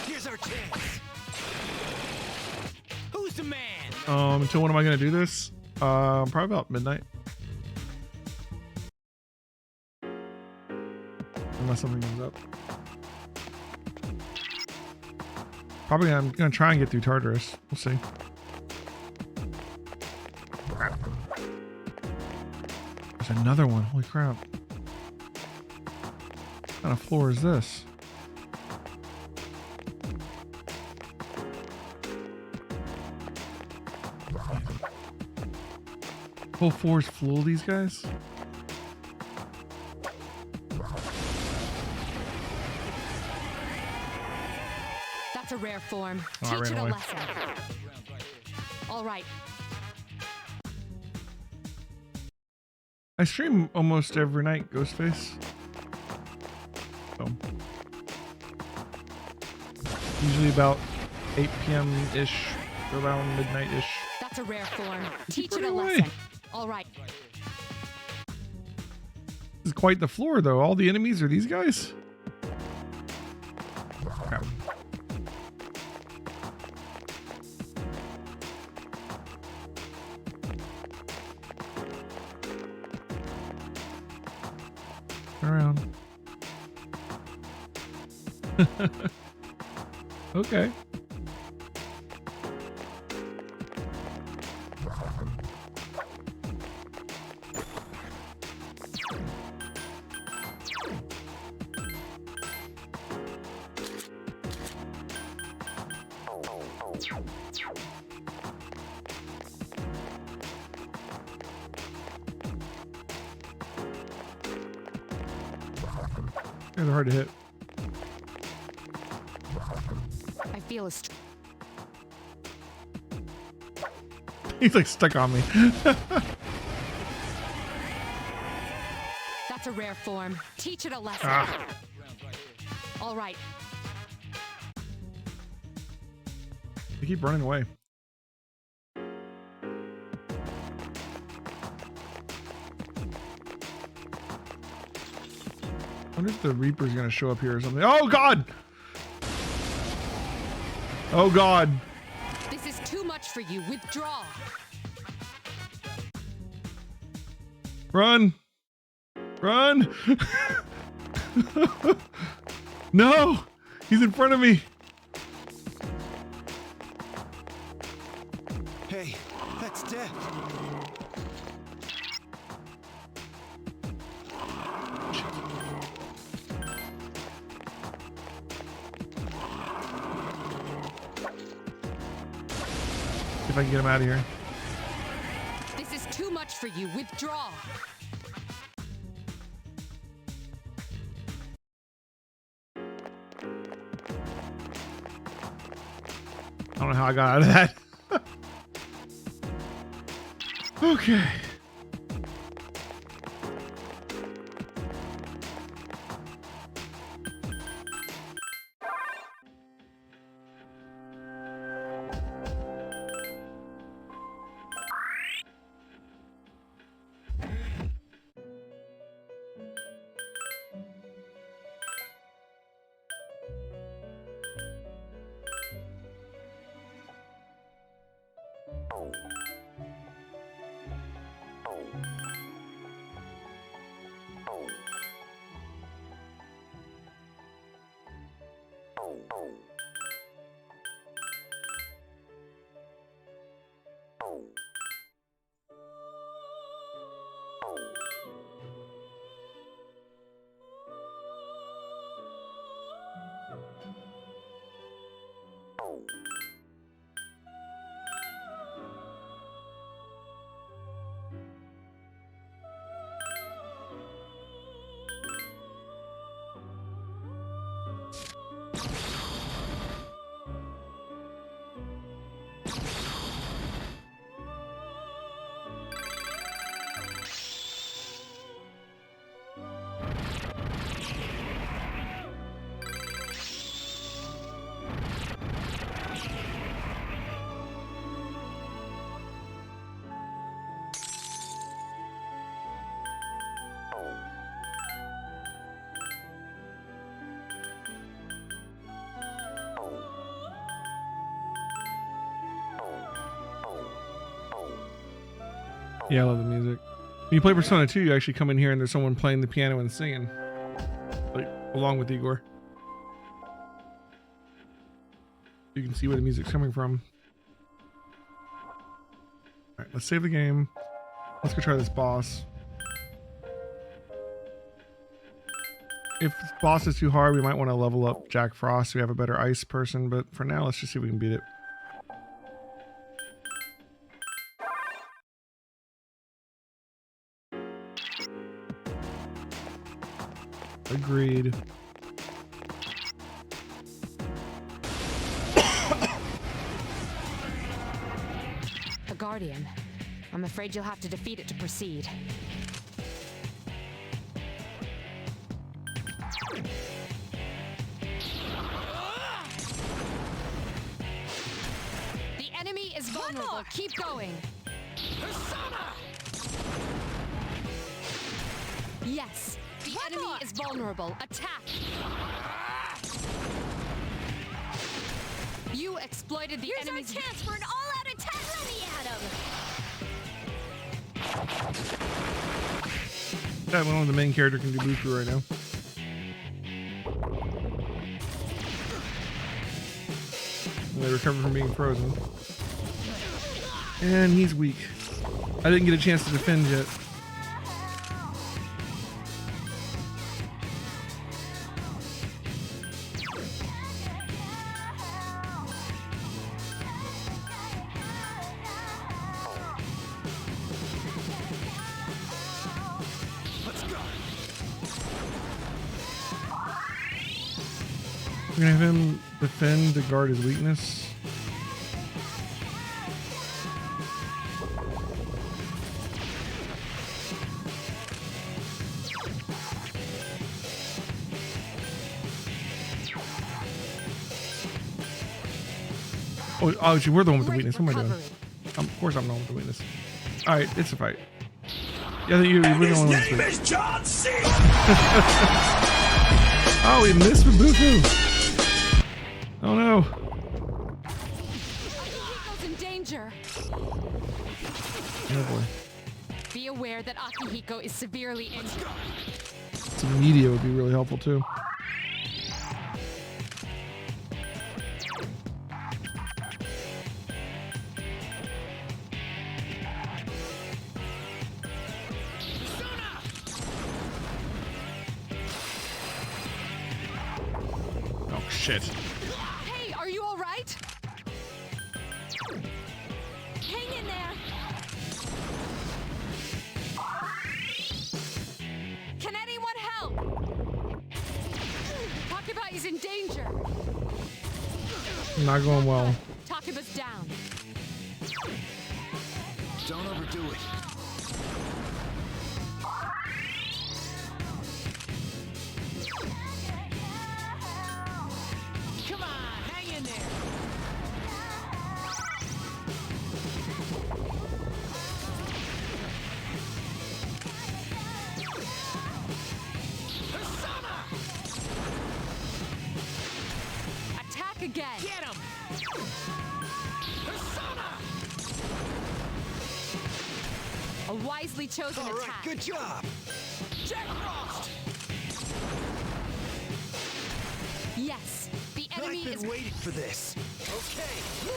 Here's our chance. Who's the man? Until when am I gonna do this? Probably about midnight. Unless something comes up. Probably I'm gonna try and get through Tartarus. We'll see. There's another one. Holy crap. What kind of floor is this? Whole floor is full of these guys? That's a rare form. Oh, I Teach ran it a away. lesson. All right. I stream almost every night, Ghostface. So, usually about 8 p.m.-ish, around midnight-ish. That's a rare form. Teach it running a away. lesson. All right. This is quite the floor, though. All the enemies are these guys? Crap. Turn around. Okay. Yeah, they're hard to hit. I feel a He's like stuck on me. That's a rare form. Teach it a lesson. Ah. All right. They keep running away. I wonder if the Reaper's gonna show up here or something. Oh God! Oh God! This is too much for you. Withdraw. Run! Run! No! He's in front of me! Hey, that's death. If I can get him out of here. This is too much for you. Withdraw. I don't know how I got out of that. Okay. Yeah, I love the music. When you play Persona 2, you actually come in here and there's someone playing the piano and singing, like along with Igor. You can see where the music's coming from. All right, let's save the game. Let's go try this boss. If this boss is too hard, we might want to level up Jack Frost so we have a better ice person, but for now, let's just see if we can beat it. Agreed. A guardian. I'm afraid you'll have to defeat it to proceed. The enemy is vulnerable. Keep going. Yes. The enemy is vulnerable. Attack! You exploited the enemy's chance for an all-out attack. Let me at him. That one of the main character can do Bufu right now. And they recover from being frozen. And he's weak. I didn't get a chance to defend yet. We're gonna have him defend to guard his weakness. Oh, we're the one with the weakness. What am I doing? Of course I'm the one with the weakness. Alright, it's a fight. Yeah, we're the one with the weakness. John C. Oh, we missed with Bufu. Oh no. Akihiko's in danger. Oh boy. Be aware that Akihiko is severely injured. Some media would be really helpful too. Oh shit. Hey, are you all right? Hang in there. Can anyone help? Takeba's in danger. Not going well. Takeba's down. Don't overdo it. Come on, hang in there. Attack again. Get him! A wisely chosen All right, attack. good job. Jack Frost! Yes, the enemy enemy is... been waiting for this. Okay,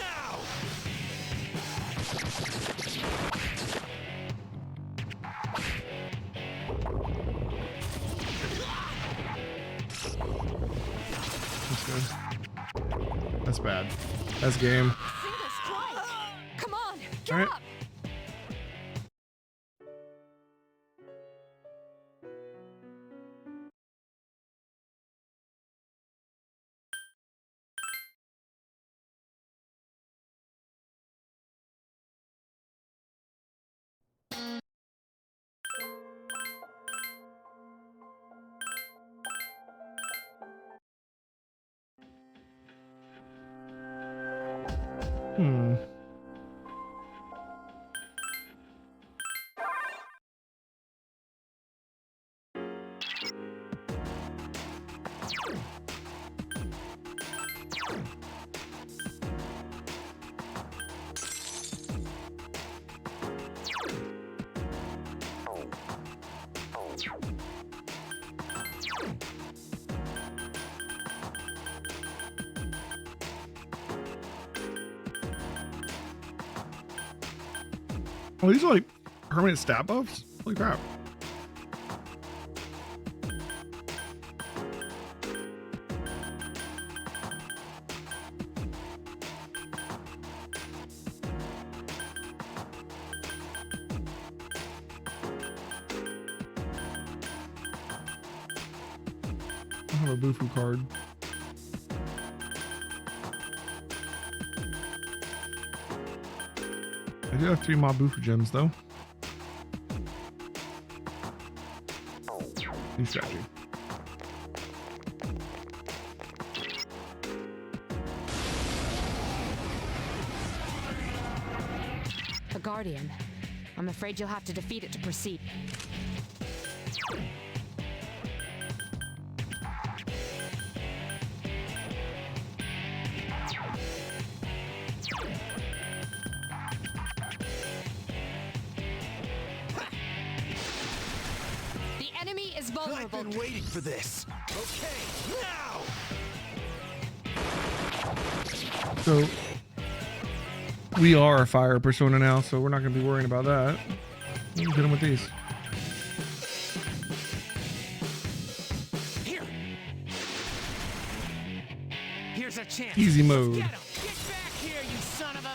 now! That's good. That's bad. That's game. Single strike. Come on, get All right. up. Hmm. Oh, these are like permanent stat buffs? Holy crap. I have a Bufu card. I do have 3 Mabufu gems though. New strategy. A guardian. I'm afraid you'll have to defeat it to proceed. The enemy is I've vulnerable. been waiting for this. Okay, now! So we are a fire persona now, so we're not going to be worrying about that. We'll hit him with these. Here. Here's a chance. Easy mode. Get him. Get back here, you son of a...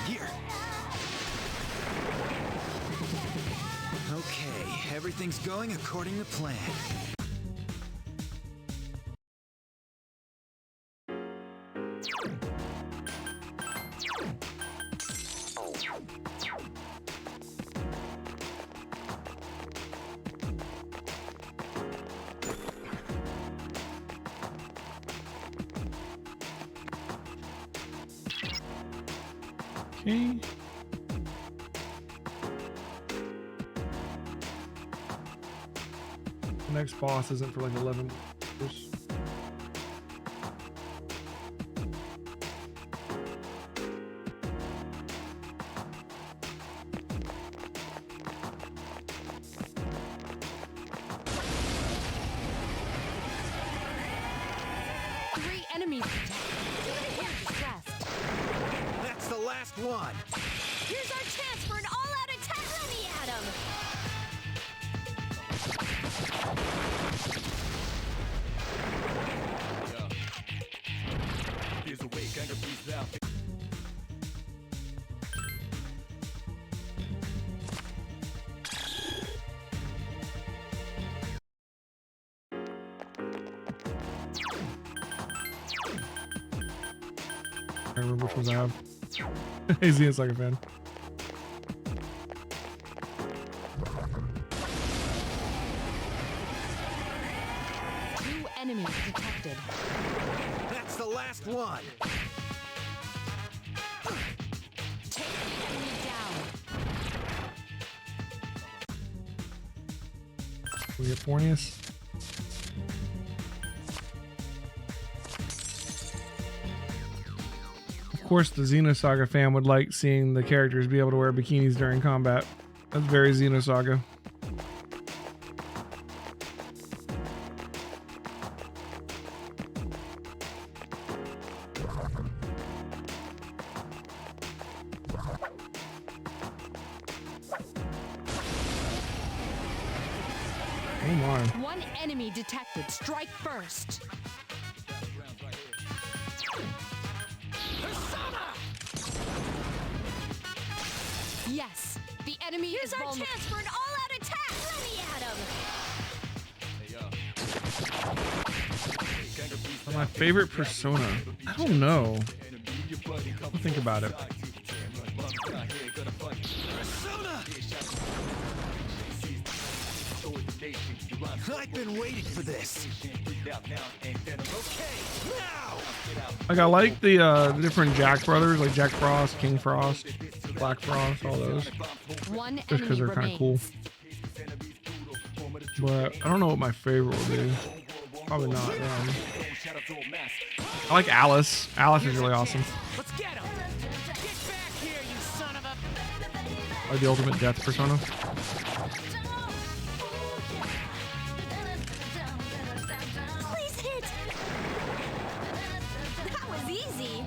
Here. Okay, everything's going according to plan. Okay. The next boss isn't for like 11 years. Three enemies detected. You're distressed. That's the last one. Here's our chance for an all-out attack. Let me at him. There's a way, kind of breathe out. I remember which ones I have. AZ is like a fan. Two enemies detected. That's the last one. Take the enemy down. We get Fornius. course, the Xenosaga fan would like seeing the characters be able to wear bikinis during combat. That's very Xenosaga. Oh my. One enemy detected. Strike first. Yes, the enemy is Here's our vulnerable. chance for an all-out attack! Let me at him! My favorite persona? I don't know. I'll think about it. I've been waiting for this. Okay, now! Like, I like the different Jack brothers, like Jack Frost, King Frost, Black Frost, all those. One Just because enemy they're kind of remains. cool. But I don't know what my favorite would be. Probably not them. I like Alice. Alice is really awesome. Let's get him! Get back here, you son of a... I like the ultimate death persona. Please hit! That was easy!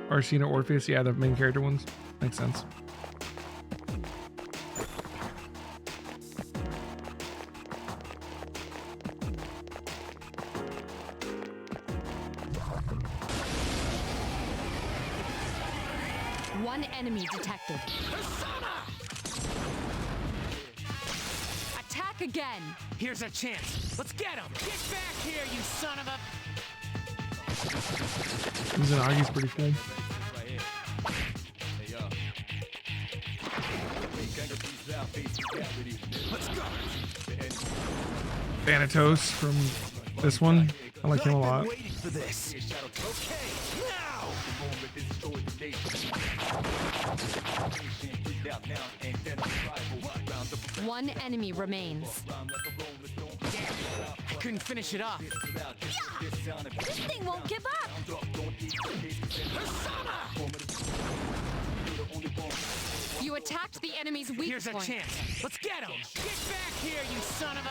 Arsena, Orpheus, yeah, the main character ones. Makes sense. One enemy detected. Attack again. Here's our chance. Let's get him! Get back here, you son of a... Izanagi's pretty cool. Let's go! Thanatos from this one. I like him a lot. I've been waiting for this. Okay, now! One enemy remains. I couldn't finish it off. This thing won't give up! You attacked the enemy's weak Here's our point. chance. Let's get him! Get back here, you son of a...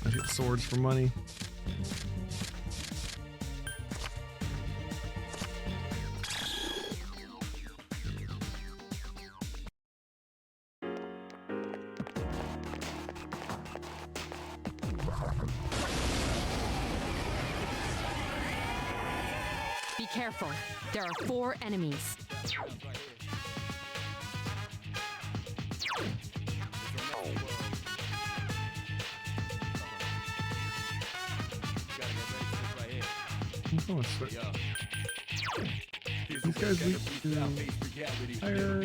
I get swords for money. Be careful. There are 4 enemies. Oh, these guys lead to higher.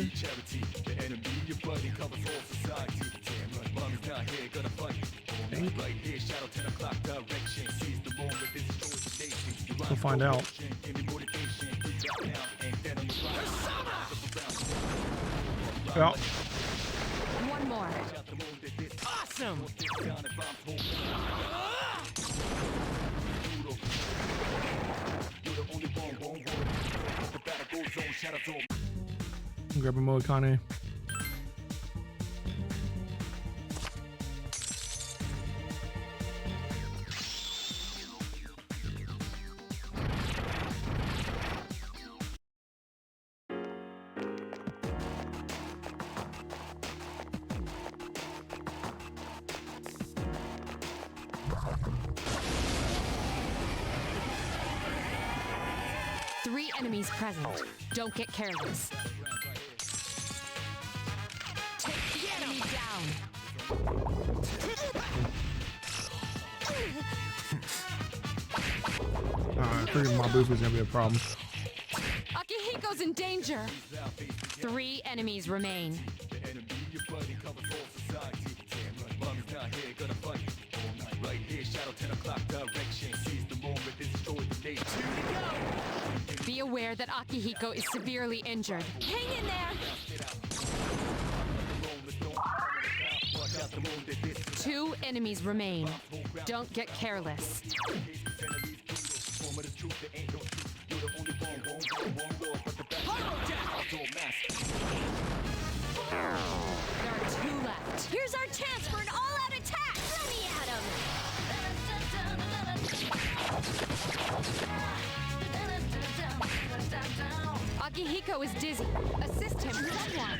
We'll find out. Yeah. One more. Awesome! Grab a Moikane. Three enemies present. Don't get careless. Take the enemy down. I figured Mabu's was gonna be a problem. Akihiko's in danger. 3 enemies remain. Be aware aware that Akihiko is severely injured. Hang in there! 2 enemies remain. Don't get careless. There are 2 left. Here's our chance for an all-out attack! Throw me at him! Akihiko is dizzy. Assist him, someone.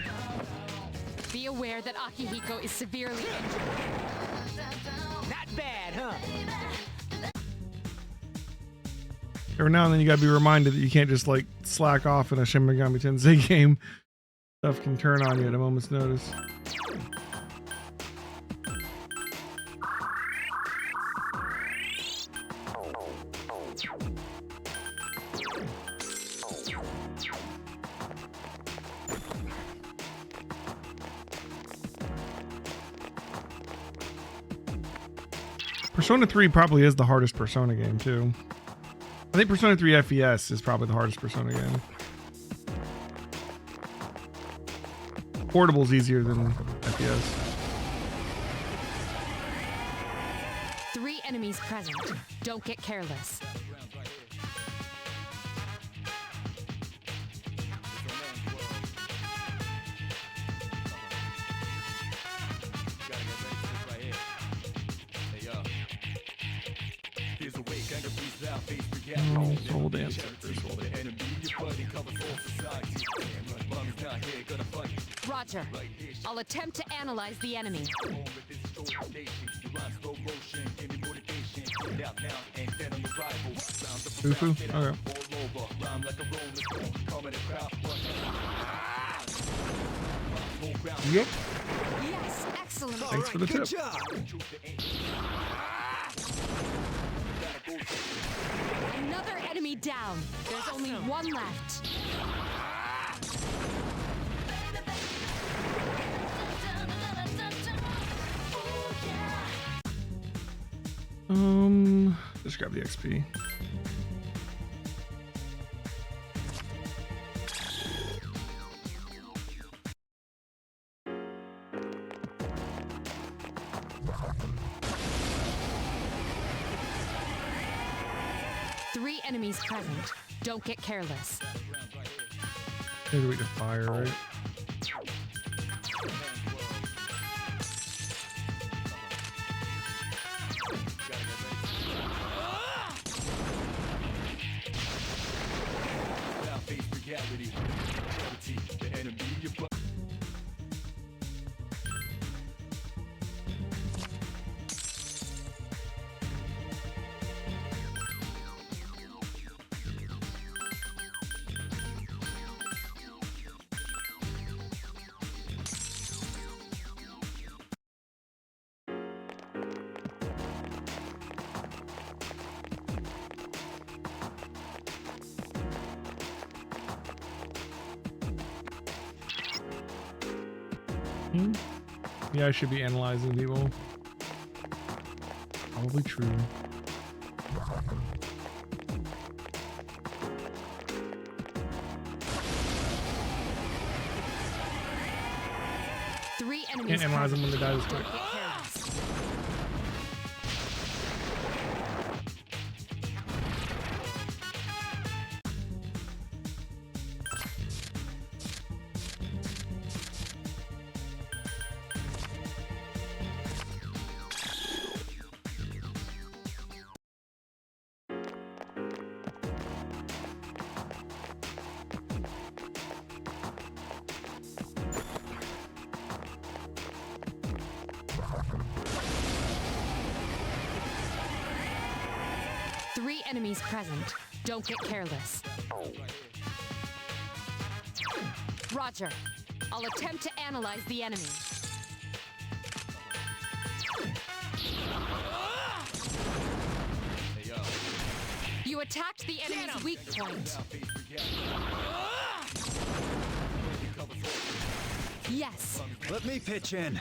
Be aware that Akihiko is severely injured. Not bad, huh? Every now and then you gotta be reminded that you can't just like slack off in a Shin Megami Tensei game. Stuff can turn on you at a moment's notice. Persona 3 probably is the hardest Persona game too. I think Persona 3 FES is probably the hardest Persona game. Portable's easier than FES. 3 enemies present. Don't get careless. Oh, soul dance. Roger. I'll attempt to analyze the enemy. Fufu? Okay. Yep. Yes, excellent. Thanks for the tip. Good job. Another enemy down. There's only 1 left. Just grab the XP. Three enemies present. Don't get careless. Maybe we can fire, right? Yeah, I should be analyzing people. Probably true. Three enemies. Can't analyze them when they die this Don't quick. get careless. Three enemies present. Don't get careless. Roger. I'll attempt to analyze the enemy. You attacked the enemy's weak point. Yes. Let me pitch in.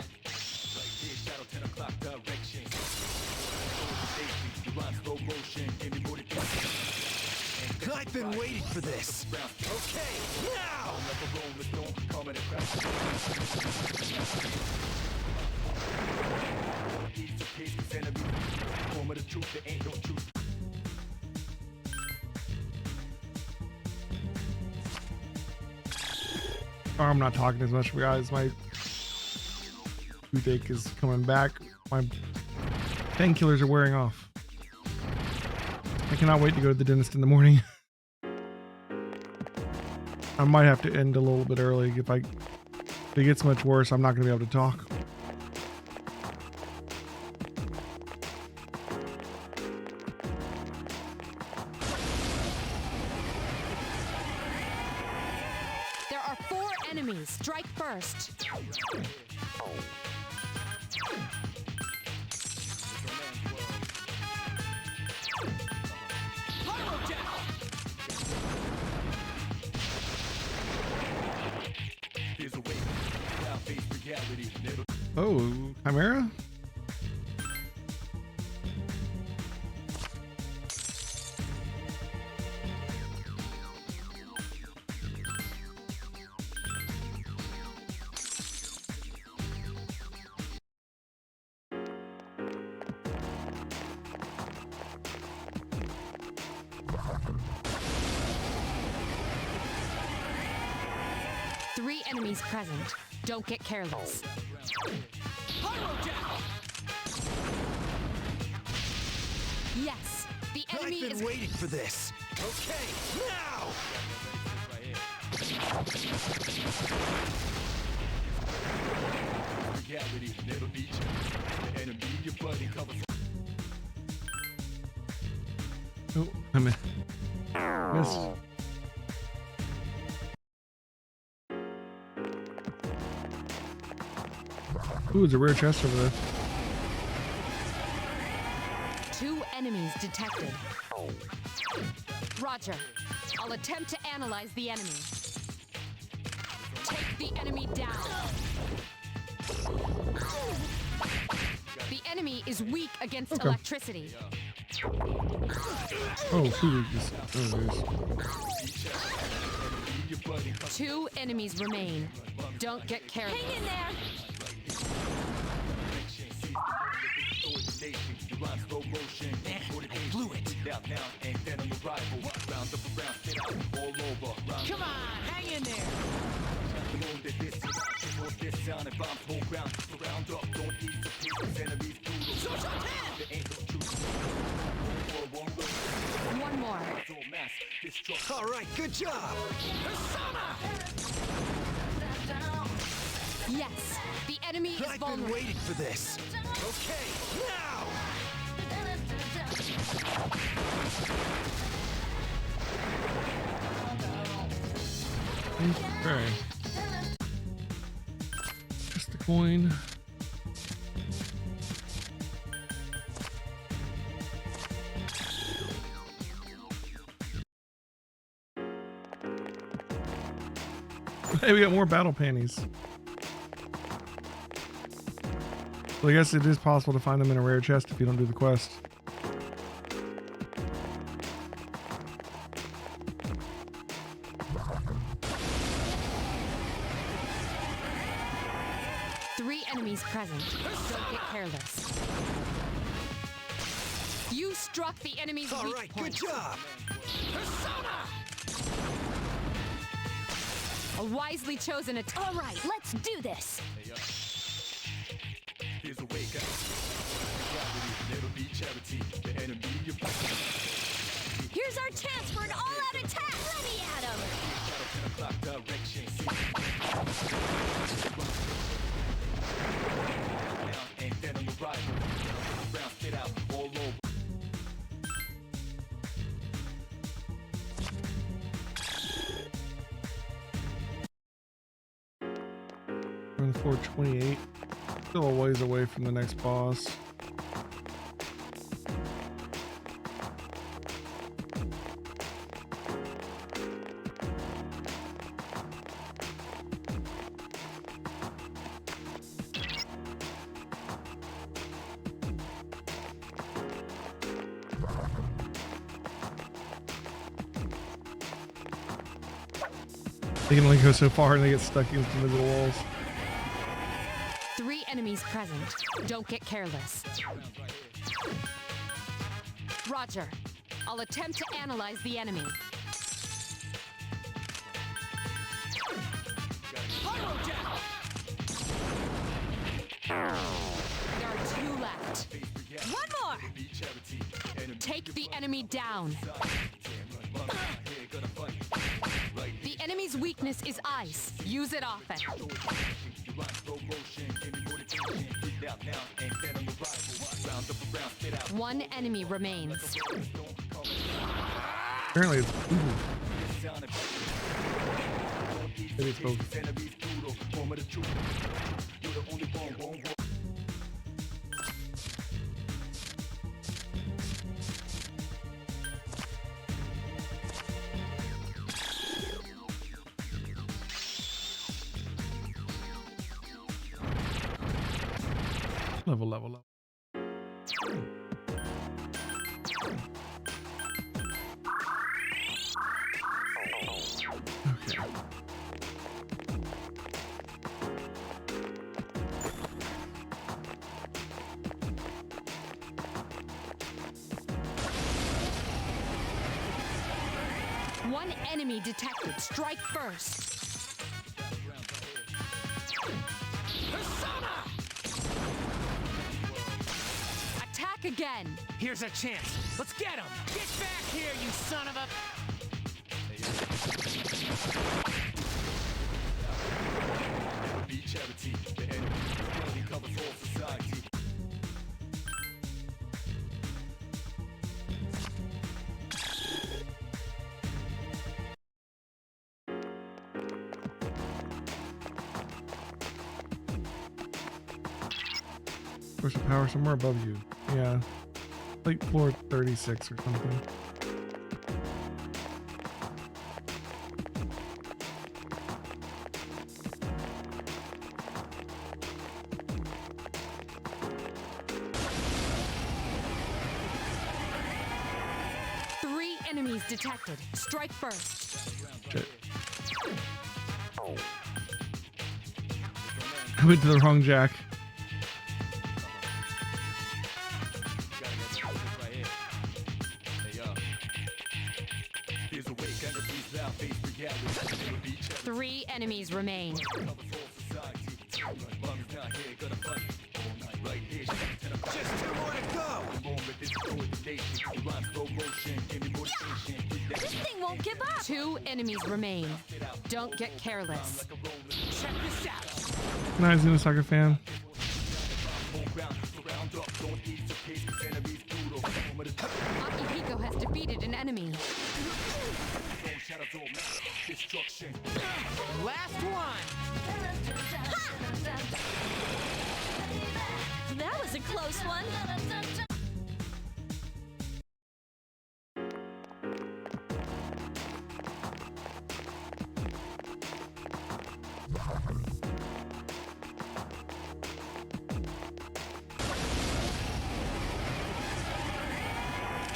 I've been waiting for this. Okay, now! Oh, I'm not talking as much, guys. My toothache is coming back. My painkillers are wearing off. I cannot wait to go to the dentist in the morning. I might have to end a little bit early. If it gets much worse, I'm not going to be able to talk. There are 4 enemies. Strike first. Oh, Chimera? Three enemies present. Don't get careless. Yes, the enemy I've is been waiting for this. Okay, now! Oh, I missed. Ooh, there's a rare chest over there. 2 enemies detected. Roger. I'll attempt to analyze the enemy. Take the enemy down. The enemy is weak against electricity. Oh, who is this? Oh, there's. 2 enemies remain. Don't get careless. Hang in there! I blew it. Come on, hang in there. One more. All right, good job. Yes, the enemy is I've been vulnerable. waiting for this. Okay, now! Okay. Just the coin. Hey, we got more battle panties. Well, I guess it is possible to find them in a rare chest if you don't do the quest. Three enemies present. Don't get careless. You struck the enemy's All weak right, point. good job. A wisely chosen attack. All right, let's do this. Here's our chance for an all-out attack. Let me at him. We're on 428. Still a ways away from the next boss. They can only go so far and they get stuck against the middle walls. 3 enemies present. Don't get careless. Roger. I'll attempt to analyze the enemy. There are 2 left. One more! Take the enemy down. The enemy's weakness is ice. Use it often. 1 enemy remains. Apparently it's maybe it's both. Level. Okay. One enemy detected. Strike first. Attack again. Here's our chance. Let's get him. Get back here, you son of a... Source of power somewhere above you. Yeah. Like floor 36 or something. Three enemies detected. Strike first. Shit. I went to the wrong jack. Three enemies remain. Just 2 more to go. This thing won't give up. 2 enemies remain. Don't get careless. Check this out. Good night, Xenosaga fan. Akihiko has defeated an enemy. Last one. That was a close one.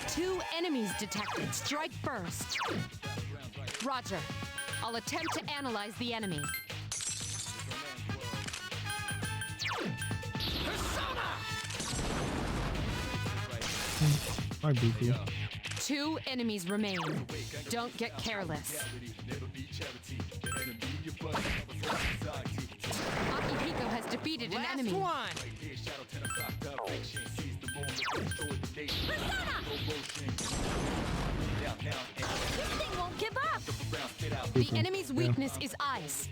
Two enemies detected. Strike first. Roger. I'll attempt to analyze the enemy. Hi, Buku. 2 enemies remain. Don't get careless. Akihiko has defeated an enemy. One. This thing won't give up. The enemy's weakness is ice.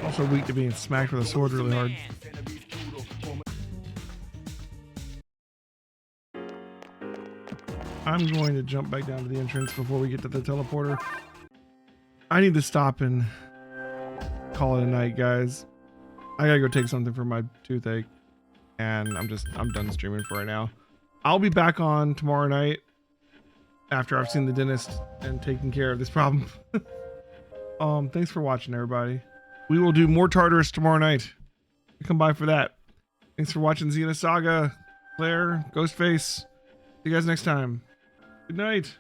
Also weak to being smacked with a sword really hard. I'm going to jump back down to the entrance before we get to the teleporter. I need to stop and call it a night, guys. I gotta go take something for my toothache, and I'm done streaming for right now. I'll be back on tomorrow night after I've seen the dentist and taken care of this problem. Thanks for watching, everybody. We will do more Tartarus tomorrow night. Come by for that. Thanks for watching Xenosaga, Claire, Ghostface. See you guys next time. Good night.